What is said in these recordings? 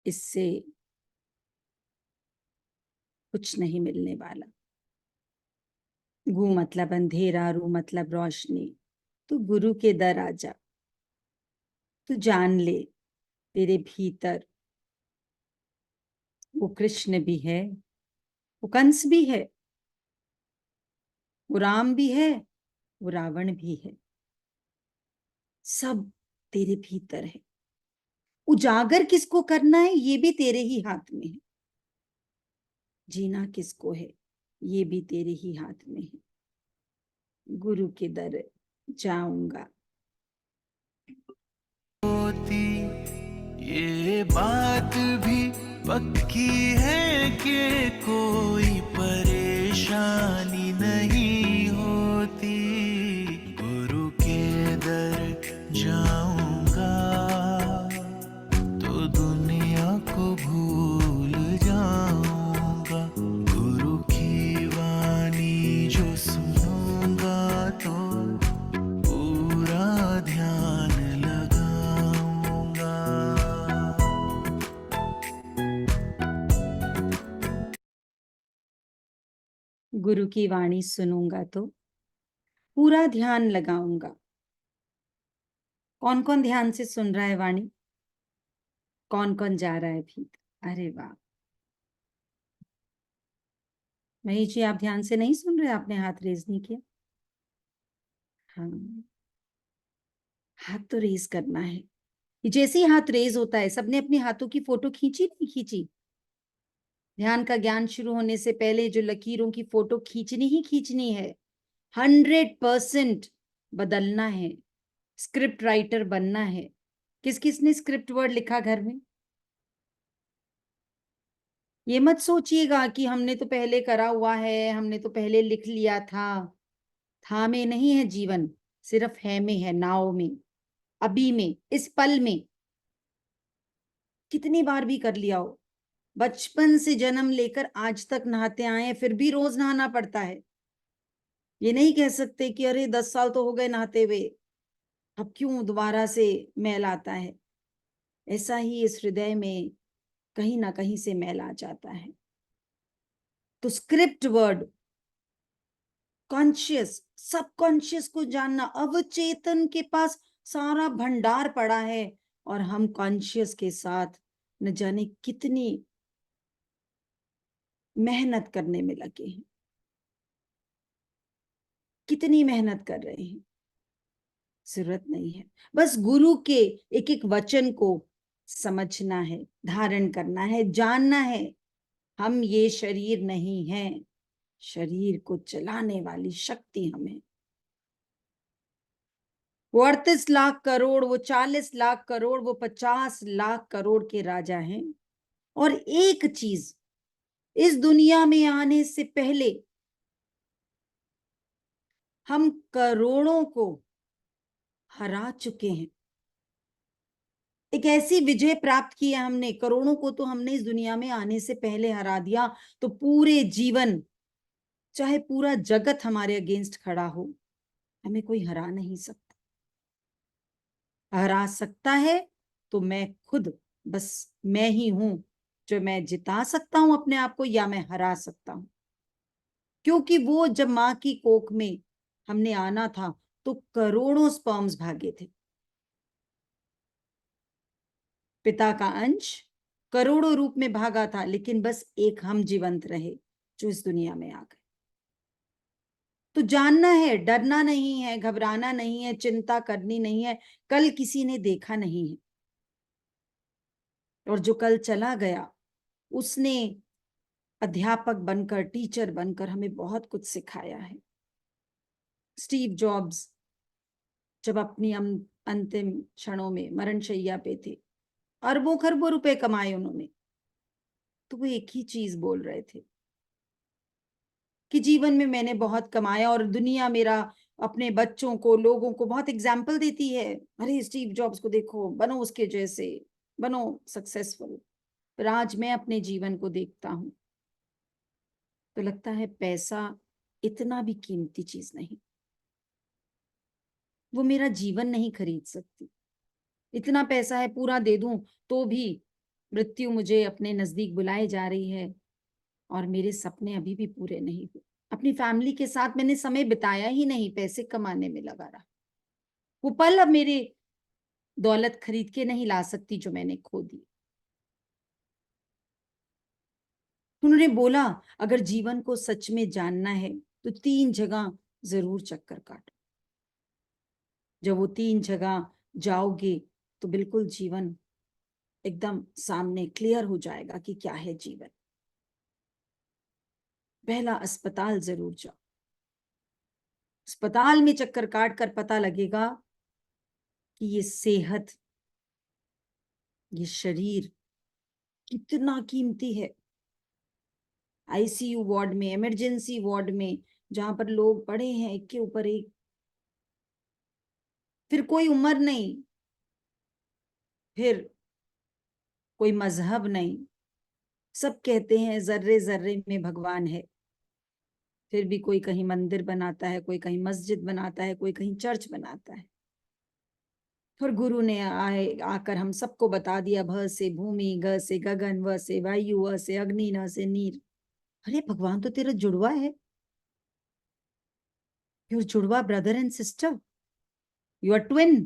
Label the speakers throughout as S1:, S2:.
S1: इससे कुछ नहीं मिलने वाला। गु मतलब अंधेरा, रू मतलब रोशनी। तो गुरु के दर आजा, तू जान ले तेरे भीतर वो कृष्ण भी है, वो कंस भी है, वो राम भी है, वो रावण भी है। सब तेरे भीतर है। उजागर किसको करना है ये भी तेरे ही हाथ में है। जीना किसको है ये भी तेरे ही हाथ में है। गुरु के दर जाऊंगा।
S2: होती ये बात भी पक्की है कि कोई परेशानी नहीं होती। गुरु के दर जाऊंगा तो दुनिया को भूल जाऊंगा। गुरु की वाणी जो सुनूंगा तो पूरा ध्यान लगाऊंगा।
S1: गुरु की वाणी सुनूंगा तो पूरा ध्यान लगाऊंगा। कौन कौन ध्यान से सुन रहा है वाणी? कौन कौन जा रहा है भीतर? अरे वाह महेश जी, आप ध्यान से नहीं सुन रहे? आपने हाथ रेज नहीं किया। हाँ, हाथ तो रेज करना है। जैसे ही हाथ रेज होता है, सबने अपने हाथों की फोटो खींची नहीं खींची? ध्यान का ज्ञान शुरू होने से पहले जो लकीरों की फोटो खींचनी ही खींचनी है। 100% बदलना है, स्क्रिप्ट राइटर बनना है। किस किस ने स्क्रिप्ट वर्ड लिखा घर में? ये मत सोचिएगा कि हमने तो पहले करा हुआ है, हमने तो पहले लिख लिया था में नहीं है जीवन, सिर्फ है में है, नाव में, अभी में, इस पल में। कितनी बार भी कर लिया हो, बचपन से जन्म लेकर आज तक नहाते आए हैं, फिर भी रोज नहाना पड़ता है। ये नहीं कह सकते कि अरे 10 साल तो हो गए नहाते हुए, अब क्यों दोबारा से मैल आता है। ऐसा ही इस हृदय में कहीं ना कहीं से मैल आ जाता है। तो स्क्रिप्ट वर्ड कॉन्शियस, सबकॉन्शियस को जानना, अवचेतन के पास सारा भंडार पड़ा है और हम कॉन्शियस के साथ न जाने कितनी मेहनत करने में लगे हैं, कितनी मेहनत कर रहे हैं। जरूरत नहीं है, बस गुरु के एक एक वचन को समझना है, धारण करना है, जानना है। हम ये शरीर नहीं है, शरीर को चलाने वाली शक्ति हमें। वो 38 लाख करोड़, वो 40 लाख करोड़, वो 50 लाख करोड़ के राजा हैं। और एक चीज, इस दुनिया में आने से पहले हम करोड़ों को हरा चुके हैं। एक ऐसी विजय प्राप्त की है हमने, करोड़ों को तो हमने इस दुनिया में आने से पहले हरा दिया। तो पूरे जीवन, चाहे पूरा जगत हमारे अगेंस्ट खड़ा हो, हमें कोई हरा नहीं सकता। हरा सकता है तो मैं खुद, बस मैं ही हूं जो मैं जिता सकता हूं अपने आप को, या मैं हरा सकता हूं। क्योंकि वो जब मां की कोख में हमने आना था तो करोड़ों स्पर्म्स भागे थे। पिता का अंश करोड़ों रूप में भागा था, लेकिन बस एक हम जीवंत रहे जो इस दुनिया में आ गए। तो जानना है, डरना नहीं है, घबराना नहीं है, चिंता करनी नहीं है। कल किसी ने देखा नहीं है, और जो कल चला गया उसने अध्यापक बनकर, टीचर बनकर हमें बहुत कुछ सिखाया है। स्टीव जॉब्स जब अपनी अंतिम क्षणों में मरणशैया पे थे, अरबों खरबों रुपए कमाए उन्होंने, तो वो एक ही चीज बोल रहे थे कि जीवन में मैंने बहुत कमाया और दुनिया मेरा अपने बच्चों को, लोगों को बहुत एग्जाम्पल देती है। अरे स्टीव जॉब्स को देखो, बनो उसके जैसे, बनो सक्सेसफुल। पर आज मैं अपने जीवन को देखता हूं तो लगता है पैसा इतना भी कीमती चीज नहीं, वो मेरा जीवन नहीं खरीद सकती। इतना पैसा है पूरा दे दूं तो भी मृत्यु मुझे अपने नजदीक बुलाए जा रही है और मेरे सपने अभी भी पूरे नहीं हुए। अपनी फैमिली के साथ मैंने समय बिताया ही नहीं, पैसे कमाने में लगा रहा। वो पल अब मेरे दौलत खरीद के नहीं ला सकती जो मैंने खो दी। उन्होंने बोला, अगर जीवन को सच में जानना है तो 3 जगह जरूर चक्कर काटो। जब वो 3 जगह जाओगे तो बिल्कुल जीवन एकदम सामने क्लियर हो जाएगा कि क्या है जीवन। पहला, अस्पताल जरूर जाओ। अस्पताल में चक्कर काट कर पता लगेगा कि ये सेहत, ये शरीर कितना कीमती है। आईसीयू वार्ड में, इमरजेंसी वार्ड में, जहां पर लोग पड़े हैं एक के ऊपर एक, फिर कोई उम्र नहीं, फिर कोई मजहब नहीं, सब कहते हैं जर्रे जर्रे में भगवान है। फिर भी कोई कहीं मंदिर बनाता है, कोई कहीं मस्जिद बनाता है, कोई कहीं चर्च बनाता है। फिर गुरु ने आकर हम सबको बता दिया, भ से भूमि, ग से गगन, व से वायु, अ से अग्नि, न से नीर। अरे भगवान तो तेरा जुड़वा है, योर जुड़वा brother and sister, you are twin.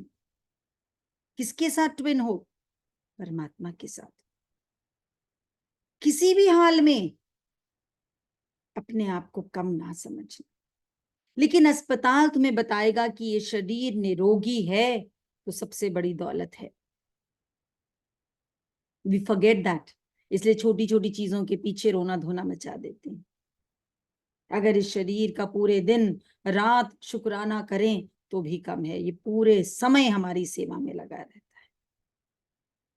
S1: किसके साथ ट्विन हो? परमात्मा के साथ। किसी भी हाल में अपने आप को कम ना समझना। लेकिन अस्पताल तुम्हें बताएगा कि ये शरीर निरोगी है तो सबसे बड़ी दौलत है। We forget that. इसलिए छोटी छोटी चीजों के पीछे रोना धोना मचा देते हैं। अगर इस शरीर का पूरे दिन रात शुक्राना करें तो भी कम है, ये पूरे समय हमारी सेवा में लगा रहता है।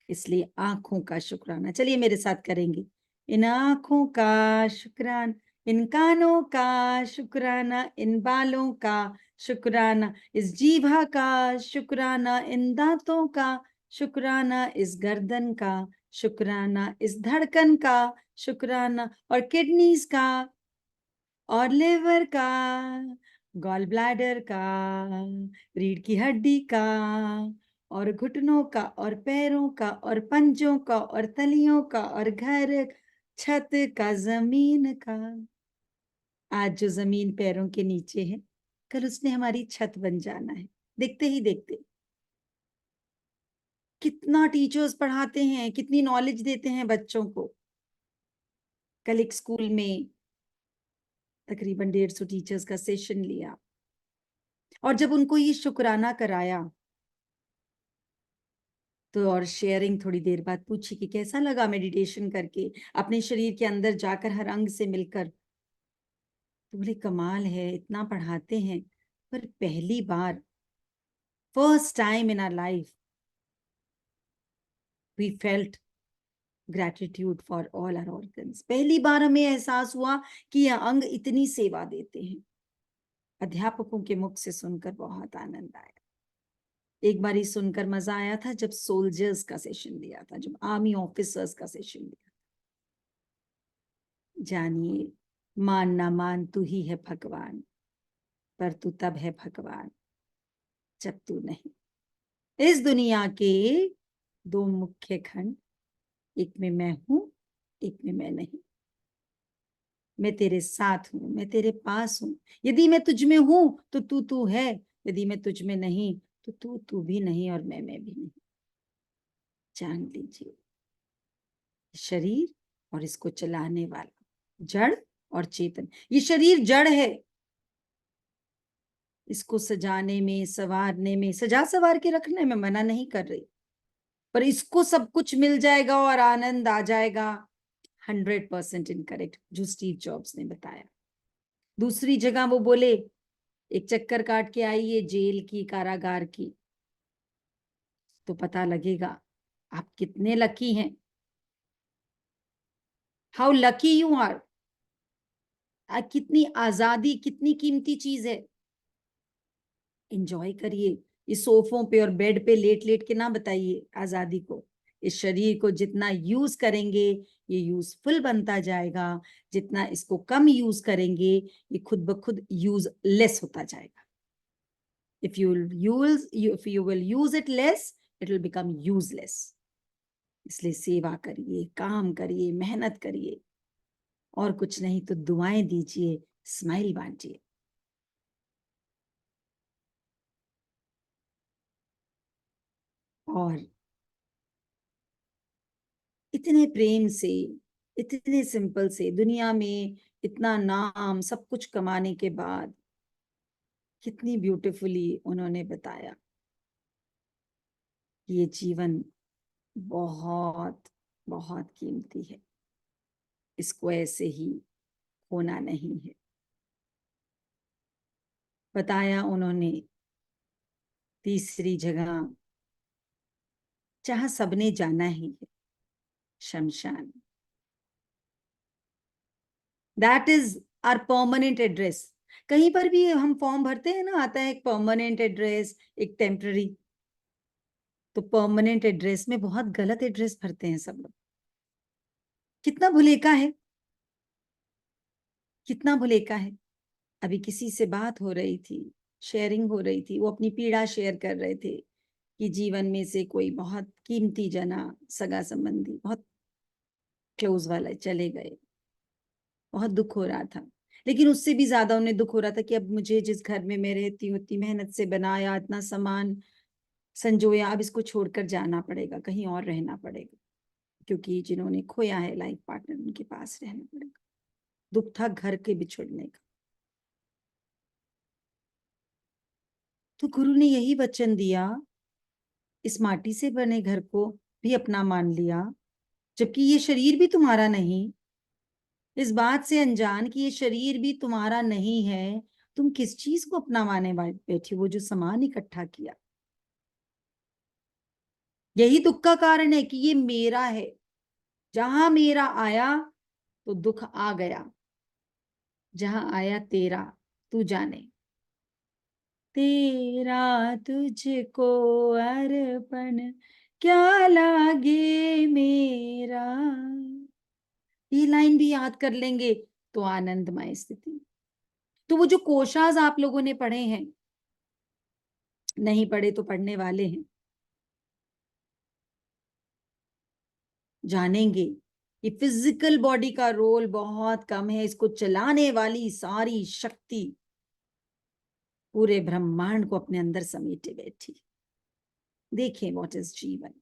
S1: इसलिए आंखों का शुक्राना, चलिए मेरे साथ करेंगे। इन आंखों का शुक्राना, इन कानों का शुक्राना, इन बालों का शुक्राना, इस जीभा का शुक्राना, इन दांतों का शुक्राना, इस गर्दन का शुक्राना, इस धड़कन का शुक्राना, और किडनीज का, और लिवर का, गॉल ब्लैडर का, रीढ़ की हड्डी का, और घुटनों का, और पैरों का, और पंजों का, और तलियों का, और घर छत का, जमीन का। आज जो जमीन पैरों के नीचे है, कल उसने हमारी छत बन जाना है। देखते ही देखते कितना टीचर्स पढ़ाते हैं, कितनी नॉलेज देते हैं बच्चों को। कल एक स्कूल में तकरीबन 150 टीचर्स का सेशन लिया, और जब उनको ये शुक्राना कराया तो और शेयरिंग थोड़ी देर बाद पूछी कि कैसा लगा मेडिटेशन करके, अपने शरीर के अंदर जाकर हर अंग से मिलकर। तो बोले कमाल है, इतना पढ़ाते हैं पर पहली बार, first time in our life we felt gratitude for all our organs. पहली बार हमें एहसास हुआ कि ये अंग इतनी सेवा देते हैं। अध्यापकों के मुख से सुनकर बहुत आनंद आया। एक बार ही सुनकर मजा आया था जब सोल्जर्स का सेशन लिया था, जब आर्मी ऑफिसर्स का सेशन लिया। जानिए, मान ना मान तू ही है भगवान, पर तू तब है भगवान जब तू नहीं। इस दुनिया के 2 मुख्य खंड, एक में मैं हूं, एक में मैं नहीं। मैं तेरे साथ हूं, मैं तेरे पास हूं। यदि मैं तुझ में हूं तो तू तू है, यदि मैं तुझ में नहीं तो तू तू भी नहीं, और मैं भी नहीं। जान लीजिए, शरीर और इसको चलाने वाला, जड़ और चेतन। ये शरीर जड़ है, इसको सजाने में, संवारने में, सजा सवार के रखने में मना नहीं कर रही, पर इसको सब कुछ मिल जाएगा और आनंद आ जाएगा, 100% इनकरेक्ट जो स्टीव जॉब्स ने बताया। दूसरी जगह वो बोले, एक चक्कर काट के आइए जेल की, कारागार की, तो पता लगेगा आप कितने लकी हैं। How lucky you are. कितनी आजादी, कितनी कीमती चीज है। एंजॉय करिए। इस सोफों पे और बेड पे लेट लेट के ना बताइए आजादी को। इस शरीर को जितना यूज करेंगे ये यूजफुल बनता जाएगा, जितना इसको कम यूज करेंगे ये खुद ब खुद यूजलेस होता जाएगा। if you will use it less, it will become useless. इसलिए सेवा करिए, काम करिए, मेहनत करिए, और कुछ नहीं तो दुआएं दीजिए, स्माइल बांटिए। और इतने प्रेम से, इतने सिंपल से, दुनिया में इतना नाम सब कुछ कमाने के बाद कितनी ब्यूटीफुली उन्होंने बताया कि ये जीवन बहुत बहुत कीमती है, इसको ऐसे ही खोना नहीं है। बताया उन्होंने तीसरी जगह जहां सबने जाना ही है, शमशान। That is our permanent address. कहीं पर भी हम फॉर्म भरते हैं ना, आता है एक परमानेंट एड्रेस, एक टेम्पररी। तो परमानेंट एड्रेस में बहुत गलत एड्रेस भरते हैं सब लोग। कितना भुलेखा है, कितना भुलेखा है। अभी किसी से बात हो रही थी, शेयरिंग हो रही थी, वो अपनी पीड़ा शेयर कर रहे थे कि जीवन में से कोई बहुत कीमती जना, सगा संबंधी, बहुत क्लोज वाले चले गए। बहुत दुख हो रहा था, लेकिन उससे भी ज्यादा उन्हें दुख हो रहा था कि अब मुझे जिस घर में मैं रहती हूँ, इतनी मेहनत से बनाया, इतना सामान संजोया, अब इसको छोड़कर जाना पड़ेगा, कहीं और रहना पड़ेगा, क्योंकि जिन्होंने खोया है लाइफ पार्टनर, उनके पास रहना पड़ेगा। दुख था घर के बिछुड़ने का। तो गुरु ने यही वचन दिया, इस माटी से बने घर को भी अपना मान लिया, जबकि ये शरीर भी तुम्हारा नहीं। इस बात से अनजान कि ये शरीर भी तुम्हारा नहीं है, तुम किस चीज को अपना माने बैठे, वो जो सामान इकट्ठा किया। यही दुख का कारण है कि ये मेरा है। जहां मेरा आया तो दुख आ गया, जहां आया तेरा, तू जाने। तेरा तुझको अर्पण, क्या लागे मेरा। ये लाइन भी याद कर लेंगे तो आनंदमय स्थिति। तो वो जो कोशास आप लोगों ने पढ़े हैं, नहीं पढ़े तो पढ़ने वाले हैं, जानेंगे कि फिजिकल बॉडी का रोल बहुत कम है, इसको चलाने वाली सारी शक्ति पूरे ब्रह्मांड को अपने अंदर समेटे बैठी। देखें व्हाट इज जीवन,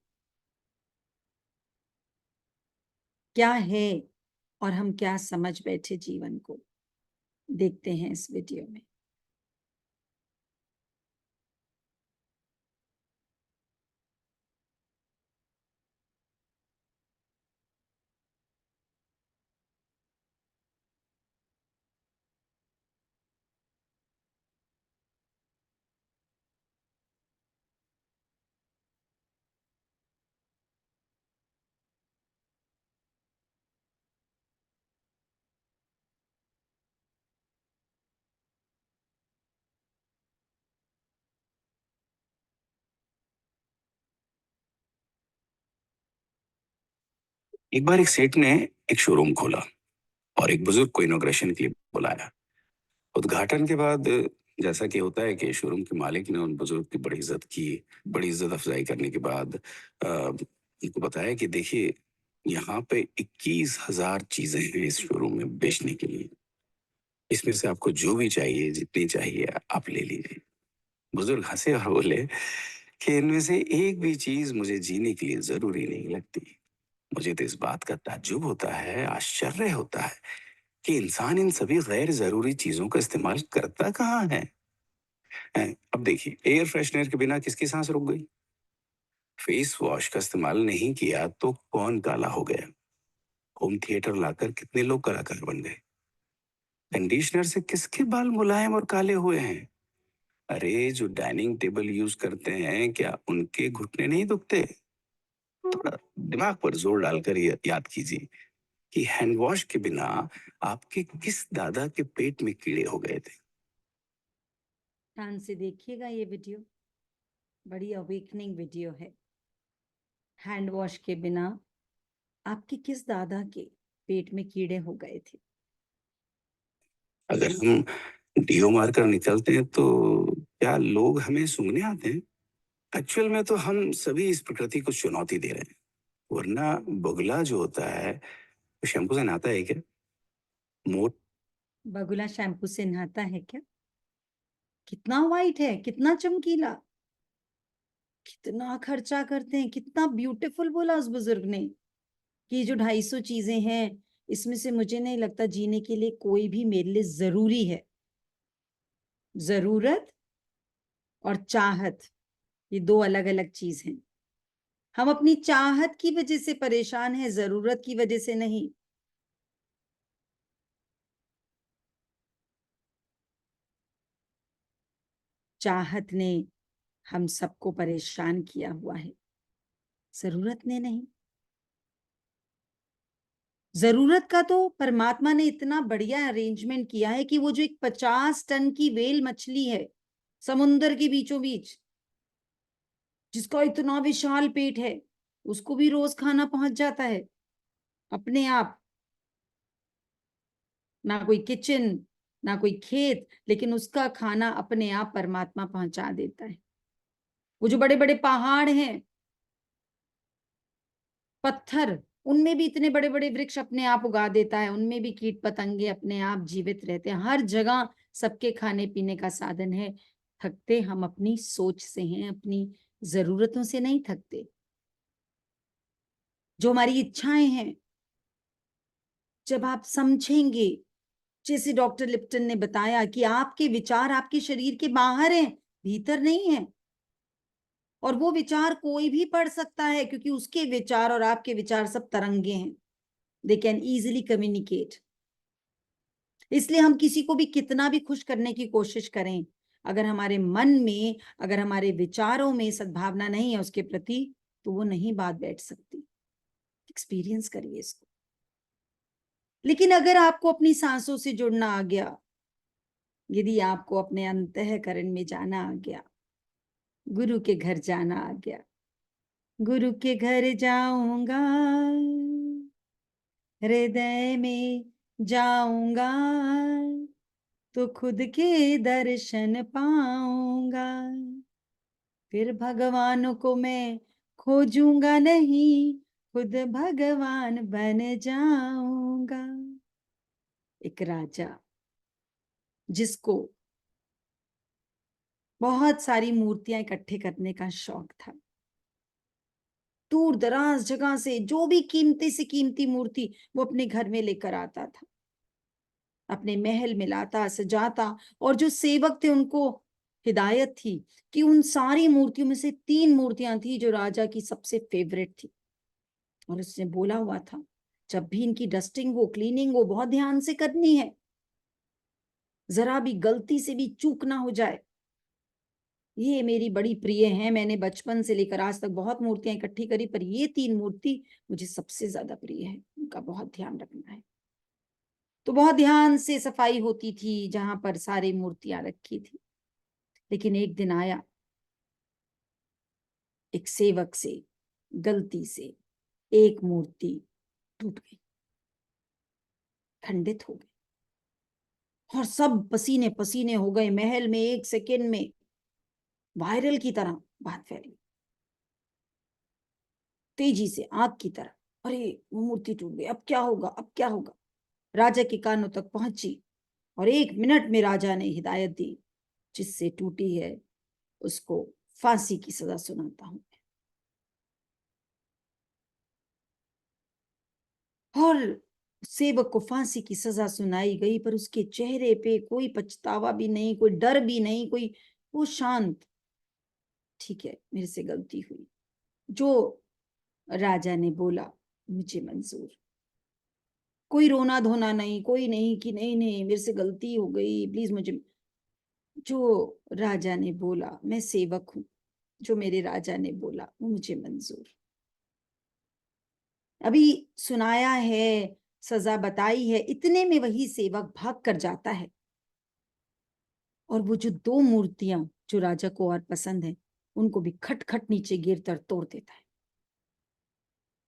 S1: क्या है, और हम क्या समझ बैठे जीवन को। देखते हैं इस वीडियो में।
S3: एक बार एक सेठ ने एक शोरूम खोला और एक बुजुर्ग को इनॉग्रेशन के लिए बुलाया। उद्घाटन के बाद जैसा कि होता है कि शोरूम के मालिक ने उन बुजुर्ग की बड़ी इज्जत की। बड़ी इज्जत अफजाई करने के बाद उनको बताया कि देखिए, यहाँ पे 21,000 चीजें हैं इस शोरूम में बेचने के लिए। इसमें से आपको जो भी चाहिए, जितनी चाहिए आप ले लीजिए। बुजुर्ग हंसे और बोले कि इनमें से एक भी चीज मुझे जीने के लिए जरूरी नहीं लगती। मुझे तो इस बात का ताज्जुब होता है, आश्चर्य होता है कि इंसान इन सभी गैर जरूरी चीजों का इस्तेमाल करता कहाँ है। अब देखिए, एयर फ्रेशनर के बिना किसकी सांस रुक गई? फेस वॉश का इस्तेमाल नहीं किया तो कौन काला हो गया? होम थिएटर लाकर कितने लोग कलाकार बन गए? कंडीशनर से किसके बाल मुलायम और काले हुए हैं? अरे, जो डाइनिंग टेबल यूज करते हैं, क्या उनके घुटने नहीं दुखते? थोड़ा दिमाग पर जोर डालकर याद कीजिए कि हैंड वॉश के बिना आपके किस दादा के पेट में कीड़े हो गए थे।
S1: ध्यान से देखिएगा ये वीडियो, बड़ी अवेकनिंग वीडियो है। हैंड वॉश के बिना आपके किस दादा के पेट में कीड़े हो गए थे।
S3: अगर हम डीओ मारकर निकलते हैं तो क्या लोग हमें सूंघने आते हैं? एक्चुअल में तो हम सभी इस प्रकृति को चुनौती दे रहे हैं। वरना बगुला जो होता है वो शैम्पू से नहाता है क्या? मोट
S1: बगुला शैम्पू से नहाता है क्या? कितना वाइट है, कितना चमकीला, कितना खर्चा करते हैं, कितना ब्यूटीफुल बोला उस बुजुर्ग ने कि ये जो 250 चीजें हैं इसमें से मुझे नहीं लगता जीने के लिए कोई भी मेरे लिए जरूरी है। जरूरत और चाहत, ये दो अलग अलग चीज हैं। हम अपनी चाहत की वजह से परेशान हैं, जरूरत की वजह से नहीं। चाहत ने हम सबको परेशान किया हुआ है, जरूरत ने नहीं। जरूरत का तो परमात्मा ने इतना बढ़िया अरेंजमेंट किया है कि वो जो एक 50 टन की व्हेल मछली है समुद्र के बीचों बीच, जिसका इतना विशाल पेट है, उसको भी रोज खाना पहुंच जाता है अपने आप। ना कोई किचन, ना कोई खेत, लेकिन उसका खाना अपने आप परमात्मा पहुंचा देता है। वो जो बड़े बड़े पहाड़ हैं, पत्थर, उनमें भी इतने बड़े बड़े वृक्ष अपने आप उगा देता है, उनमें भी कीट पतंगे अपने आप जीवित रहते हैं। हर जगह सबके खाने पीने का साधन है। थकते हम अपनी सोच से हैं, अपनी जरूरतों से नहीं थकते। जो हमारी इच्छाएं हैं, जब आप समझेंगे, जैसे डॉक्टर लिप्टन ने बताया कि आपके विचार आपके शरीर के बाहर हैं, भीतर नहीं है। और वो विचार कोई भी पढ़ सकता है, क्योंकि उसके विचार और आपके विचार सब तरंगे हैं। They can easily communicate. इसलिए हम किसी को भी कितना भी खुश करने की कोशिश करें, अगर हमारे मन में, अगर हमारे विचारों में सद्भावना नहीं है उसके प्रति, तो वो नहीं बात बैठ सकती। एक्सपीरियंस करिए इसको। लेकिन अगर आपको अपनी सांसों से जुड़ना आ गया, यदि आपको अपने अंतःकरण में जाना आ गया, गुरु के घर जाना आ गया, गुरु के घर जाऊंगा, हृदय में जाऊंगा, तो खुद के दर्शन पाऊंगा। फिर भगवान को मैं खोजूंगा नहीं, खुद भगवान बन जाऊंगा। एक राजा, जिसको बहुत सारी मूर्तियां इकट्ठे करने का शौक था, दूर दराज जगह से जो भी कीमती से कीमती मूर्ति वो अपने घर में लेकर आता था, अपने महल में लाता, सजाता। और जो सेवक थे उनको हिदायत थी कि उन सारी मूर्तियों में से 3 मूर्तियां थी जो राजा की सबसे फेवरेट थी। और उसने बोला हुआ था, जब भी इनकी डस्टिंग हो, क्लीनिंग हो, बहुत ध्यान से करनी है, जरा भी गलती से भी चूक ना हो जाए। ये मेरी बड़ी प्रिय है, मैंने बचपन से लेकर आज तक बहुत मूर्तियां इकट्ठी करी, पर ये 3 मूर्ति मुझे सबसे ज्यादा प्रिय है, उनका बहुत ध्यान रखना है। तो बहुत ध्यान से सफाई होती थी जहां पर सारी मूर्तियां रखी थी। लेकिन एक दिन आया, एक सेवक से गलती से एक मूर्ति टूट गई, खंडित हो गई, और सब पसीने पसीने हो गए। महल में 1 सेकेंड में वायरल की तरह बात फैली, तेजी से आग की तरह। अरे वो मूर्ति टूट गई, अब क्या होगा, अब क्या होगा। राजा के कानों तक पहुंची, और 1 मिनट में राजा ने हिदायत दी, जिससे टूटी है उसको फांसी की सजा सुनाता हूं। और सेवक को फांसी की सजा सुनाई गई, पर उसके चेहरे पे कोई पछतावा भी नहीं, कोई डर भी नहीं, कोई, वो शांत। ठीक है, मेरे से गलती हुई, जो राजा ने बोला मुझे मंजूर। कोई रोना धोना नहीं, कोई नहीं कि नहीं नहीं मेरे से गलती हो गई, प्लीज मुझे। जो राजा ने बोला, मैं सेवक हूं, जो मेरे राजा ने बोला वो मुझे मंजूर। अभी सुनाया है, सजा बताई है, इतने में वही सेवक भाग कर जाता है, और वो जो 2 मूर्तियां जो राजा को और पसंद है, उनको भी खट खट नीचे गिर कर तोड़ देता है।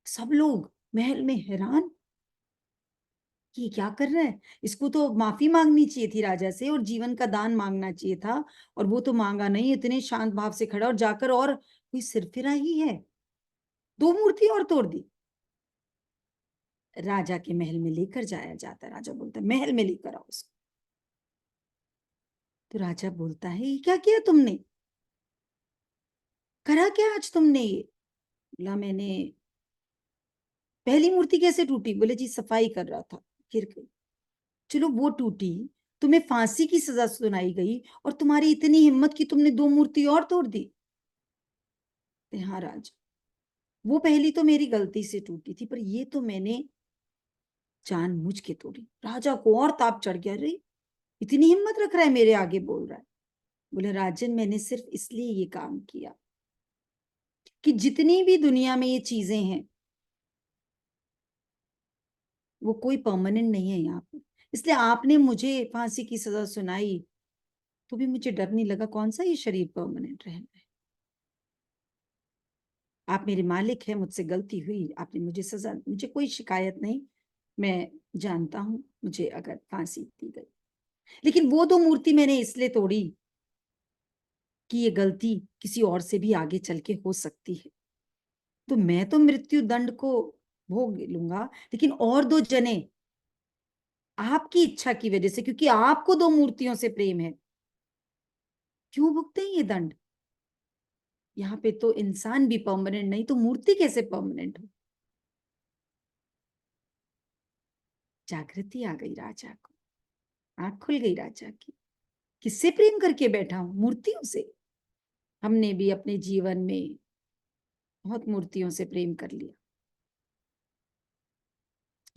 S1: सब लोग महल में हैरान कि ये क्या कर रहा है, इसको तो माफी मांगनी चाहिए थी राजा से, और जीवन का दान मांगना चाहिए था, और वो तो मांगा नहीं, इतने शांत भाव से खड़ा, और जाकर और कोई सिरफिरा ही है, 2 मूर्ति और तोड़ दी। राजा के महल में लेकर जाया जाता है। राजा बोलता है महल में लेकर आओ उसको। तो राजा बोलता है ये क्या किया तुमने, करा क्या आज तुमने ये। बोला मैंने, पहली मूर्ति कैसे टूटी। बोले जी सफाई कर रहा था गिर गई। चलो वो टूटी, तुम्हें फांसी की सजा सुनाई गई और तुम्हारी इतनी हिम्मत कि तुमने 2 मूर्ति और तोड़ दी। हाँ राजा, वो पहली तो मेरी गलती से टूटी थी, पर ये तो मैंने जानबूझ के तोड़ी। राजा को और ताप चढ़ गया, अरे इतनी हिम्मत रख रहा है, मेरे आगे बोल रहा है। बोले राजन मैंने सिर्फ इसलिए ये काम किया कि जितनी भी दुनिया में ये चीजें हैं वो कोई परमानेंट नहीं है यहाँ पर। इसलिए आपने मुझे फांसी की सजा सुनाई तो भी मुझे डर नहीं लगा, कौन सा ये शरीर परमानेंट रहना है। आप मेरे मालिक हैं, मुझसे गलती हुई, आपने मुझे सजा, मुझे कोई शिकायत नहीं, मैं जानता हूं मुझे अगर फांसी दी गई, लेकिन वो 2 मूर्ति मैंने इसलिए तोड़ी कि ये गलती किसी और से भी आगे चल के हो सकती है। तो मैं तो मृत्यु दंड को भोग लूंगा, लेकिन और 2 जने आपकी इच्छा की वजह से, क्योंकि आपको 2 मूर्तियों से प्रेम है, क्यों भुगते हैं ये दंड। यहाँ पे तो इंसान भी परमानेंट नहीं, तो मूर्ति कैसे परमानेंट हो। जागृति आ गई राजा को, आंख खुल गई राजा की, किससे प्रेम करके बैठा हूं, मूर्तियों से। हमने भी अपने जीवन में बहुत मूर्तियों से प्रेम कर लिया।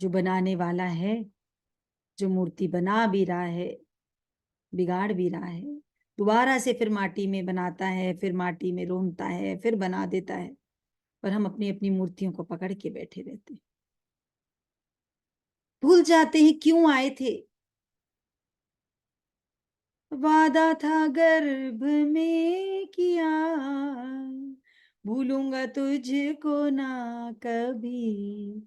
S1: जो बनाने वाला है, जो मूर्ति बना भी रहा है, बिगाड़ भी रहा है, दोबारा से फिर माटी में बनाता है, फिर माटी में रोनता है, फिर बना देता है, पर हम अपनी अपनी मूर्तियों को पकड़ के बैठे रहते हैं। भूल जाते हैं क्यों आए थे। वादा था गर्भ में किया, भूलूंगा तुझको ना कभी,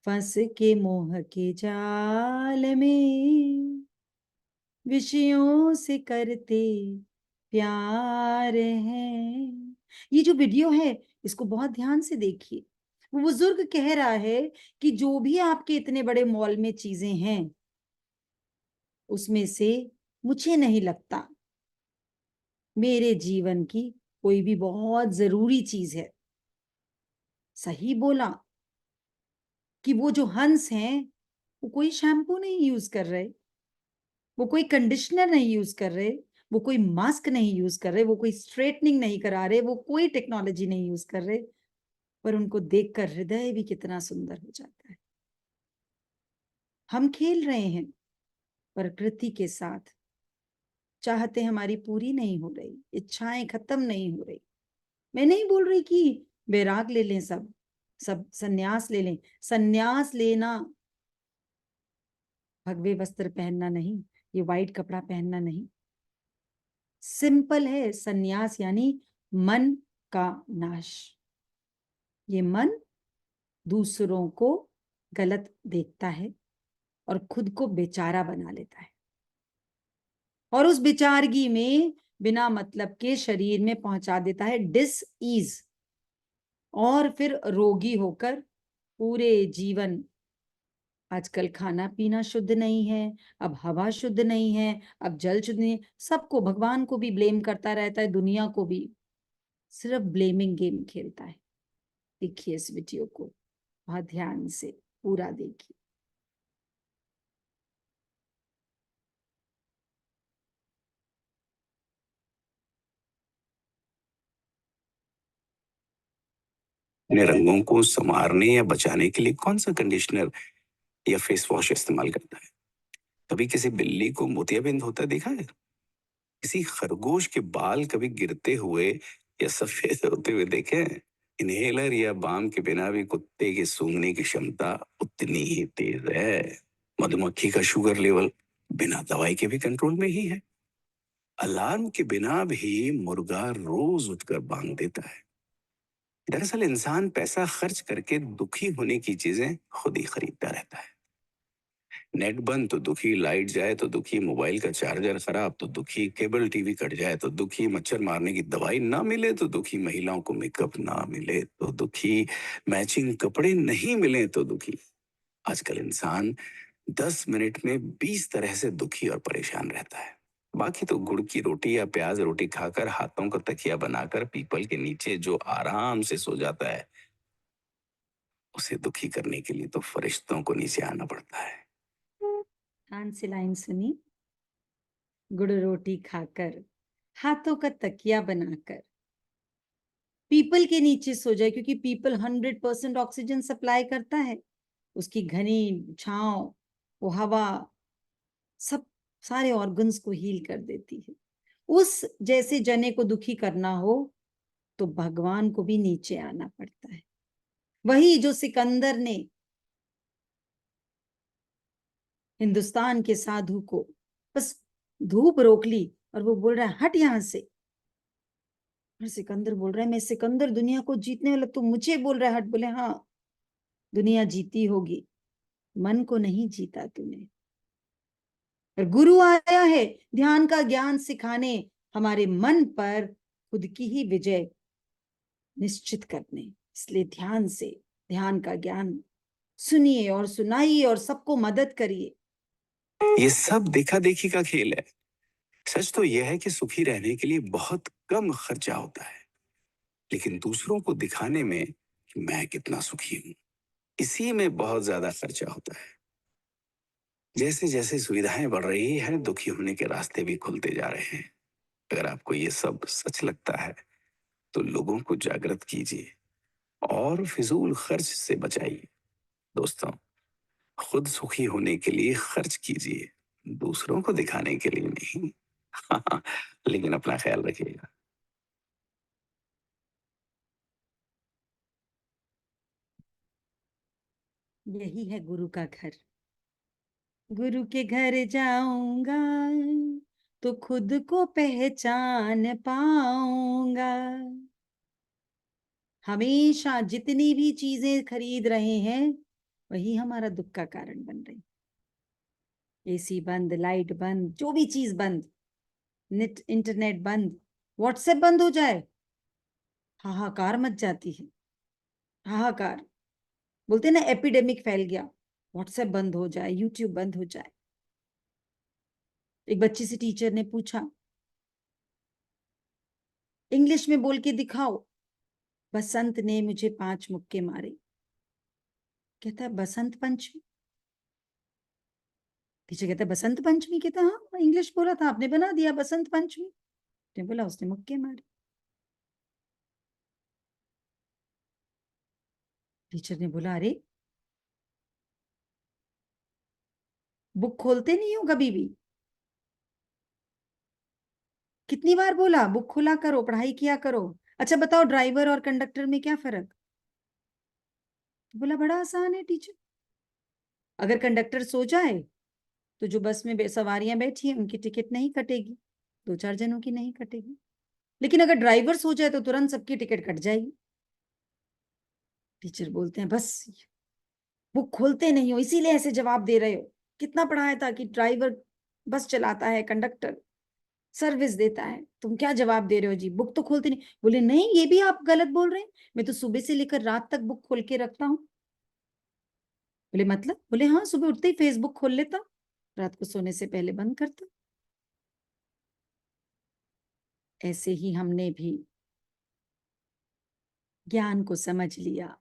S1: फंस के मोह के जाल में, विषयों से करते प्यार है। ये जो वीडियो है इसको बहुत ध्यान से देखिए। वो बुजुर्ग कह रहा है कि जो भी आपके इतने बड़े मॉल में चीजें हैं उसमें से मुझे नहीं लगता मेरे जीवन की कोई भी बहुत जरूरी चीज है। सही बोला कि वो जो हंस हैं वो कोई शैम्पू नहीं यूज कर रहे, वो कोई कंडीशनर नहीं यूज कर रहे, वो कोई मास्क नहीं यूज कर रहे, वो कोई स्ट्रेटनिंग नहीं करा रहे, वो कोई टेक्नोलॉजी नहीं यूज कर रहे, पर उनको देखकर हृदय भी कितना सुंदर हो जाता है। हम खेल रहे हैं प्रकृति के साथ, चाहते हमारी पूरी नहीं हो रही, इच्छाएं खत्म नहीं हो रही। मैं नहीं बोल रही कि वैराग ले लें, सब सब सन्यास ले लें। सन्यास लेना भगवे वस्त्र पहनना नहीं, ये वाइट कपड़ा पहनना नहीं, सिंपल है। सन्यास यानी मन का नाश। ये मन दूसरों को गलत देखता है और खुद को बेचारा बना लेता है, और उस बेचारगी में बिना मतलब के शरीर में पहुंचा देता है डिस ईज, और फिर रोगी होकर पूरे जीवन, आजकल खाना पीना शुद्ध नहीं है, अब हवा शुद्ध नहीं है, अब जल शुद्ध नहीं है, सबको, भगवान को भी ब्लेम करता रहता है, दुनिया को भी, सिर्फ ब्लेमिंग गेम खेलता है। देखिए इस वीडियो को बहुत ध्यान से पूरा देखिए।
S3: अपने रंगों को संवारने या बचाने के लिए कौन सा कंडीशनर या फेस वॉश इस्तेमाल करता है। कभी किसी बिल्ली को मोतियाबिंद होता देखा है। किसी खरगोश के बाल कभी गिरते हुए या सफेद होते हुए देखे हैं। इनहेलर या बाम के बिना भी कुत्ते की सूंघने की क्षमता उतनी ही तेज है। मधुमक्खी का शुगर लेवल बिना दवाई के भी कंट्रोल में ही है। अलार्म के बिना भी मुर्गा रोज उठकर बांग देता है। दरअसल इंसान पैसा खर्च करके दुखी होने की चीजें खुद ही खरीदता रहता है। नेट बंद तो दुखी, लाइट जाए तो दुखी, मोबाइल का चार्जर खराब तो दुखी, केबल टीवी कट जाए तो दुखी, मच्छर मारने की दवाई ना मिले तो दुखी, महिलाओं को मेकअप ना मिले तो दुखी, मैचिंग कपड़े नहीं मिले तो दुखी। आजकल इंसान 10 मिनट में 20 तरह से दुखी और परेशान रहता है। बाकी तो गुड़ की रोटी या प्याज रोटी खाकर हाथों को तकिया बनाकर पीपल के नीचे जो आराम से सो जाता है, उसे दुखी करने के लिए तो फरिश्तों को नीचे आना पड़ता है।
S1: कान से लाइन सुनी, गुड़ रोटी खाकर हाथों का तकिया बनाकर पीपल के नीचे सो जाए, क्योंकि पीपल 100% ऑक्सीजन सप्लाई करता है। उसकी घनी छांव, वो हवा सब सारे ऑर्गन्स को हील कर देती है। उस जैसे जने को दुखी करना हो तो भगवान को भी नीचे आना पड़ता है। वही जो सिकंदर ने हिंदुस्तान के साधु को बस धूप रोक ली और वो बोल रहा है हट यहां से, और सिकंदर बोल रहा है मैं सिकंदर दुनिया को जीतने वाला, तू मुझे बोल रहा है हट। बोले हाँ, दुनिया जीती होगी, मन को नहीं जीता तूने। और गुरु आया है ध्यान का ज्ञान सिखाने, हमारे मन पर खुद की ही विजय निश्चित करने। इसलिए ध्यान से ध्यान का ज्ञान सुनिए और सुनाइए और सबको मदद करिए।
S3: ये सब देखा देखी का खेल है। सच तो यह है कि सुखी रहने के लिए बहुत कम खर्चा होता है, लेकिन दूसरों को दिखाने में कि मैं कितना सुखी हूं, इसी में बहुत ज्यादा खर्चा होता है। जैसे जैसे सुविधाएं बढ़ रही हैं, दुखी होने के रास्ते भी खुलते जा रहे हैं। अगर आपको ये सब सच लगता है तो लोगों को जागृत कीजिए और फिजूल खर्च से बचाइए। दोस्तों, खुद सुखी होने के लिए खर्च कीजिए, दूसरों को दिखाने के लिए नहीं। लेकिन अपना ख्याल रखिएगा।
S1: यही है गुरु का घर। गुरु के घर जाऊंगा तो खुद को पहचान पाऊंगा। हमेशा जितनी भी चीजें खरीद रहे हैं वही हमारा दुख का कारण बन रही। एसी बंद, लाइट बंद, जो भी चीज बंद, नेट इंटरनेट बंद, व्हाट्सएप बंद हो जाए, हाहाकार मच जाती है। हाहाकार, बोलते ना एपिडेमिक फैल गया। व्हाट्सएप बंद हो जाए, यूट्यूब बंद हो जाए। एक बच्ची से टीचर ने पूछा इंग्लिश में बोल के दिखाओ, बसंत ने मुझे 5 मुक्के मारे। कहता है बसंत पंचमी। टीचर कहता है बसंत पंचमी। कहता हाँ, इंग्लिश बोला था आपने, बना दिया बसंत पंचमी। ने बोला उसने मुक्के मारे। टीचर ने बोला अरे, बुक खोलते नहीं हो कभी भी? कितनी बार बोला बुक खोला करो, पढ़ाई किया करो। अच्छा बताओ ड्राइवर और कंडक्टर में क्या फर्क? बोला बड़ा आसान है टीचर। अगर कंडक्टर सो जाए तो जो बस में सवारियां बैठी हैं उनकी टिकट नहीं कटेगी, 2-4 जनों की नहीं कटेगी। लेकिन अगर ड्राइवर सो जाए तो तुरंत सबकी टिकट कट जाएगी। टीचर बोलते हैं बस बुक खोलते नहीं हो इसीलिए ऐसे जवाब दे रहे हो। कितना पढ़ाया था कि ड्राइवर बस चलाता है, कंडक्टर सर्विस देता है, तुम क्या जवाब दे रहे हो जी, बुक तो खोलते नहीं। बोले नहीं, ये भी आप गलत बोल रहे हैं, मैं तो सुबह से लेकर रात तक बुक खोल के रखता हूँ। बोले मतलब? बोले हाँ, सुबह उठते ही फेसबुक खोल लेता, रात को सोने से पहले बंद करता। ऐसे ही हमने भी ज्ञान को समझ लिया,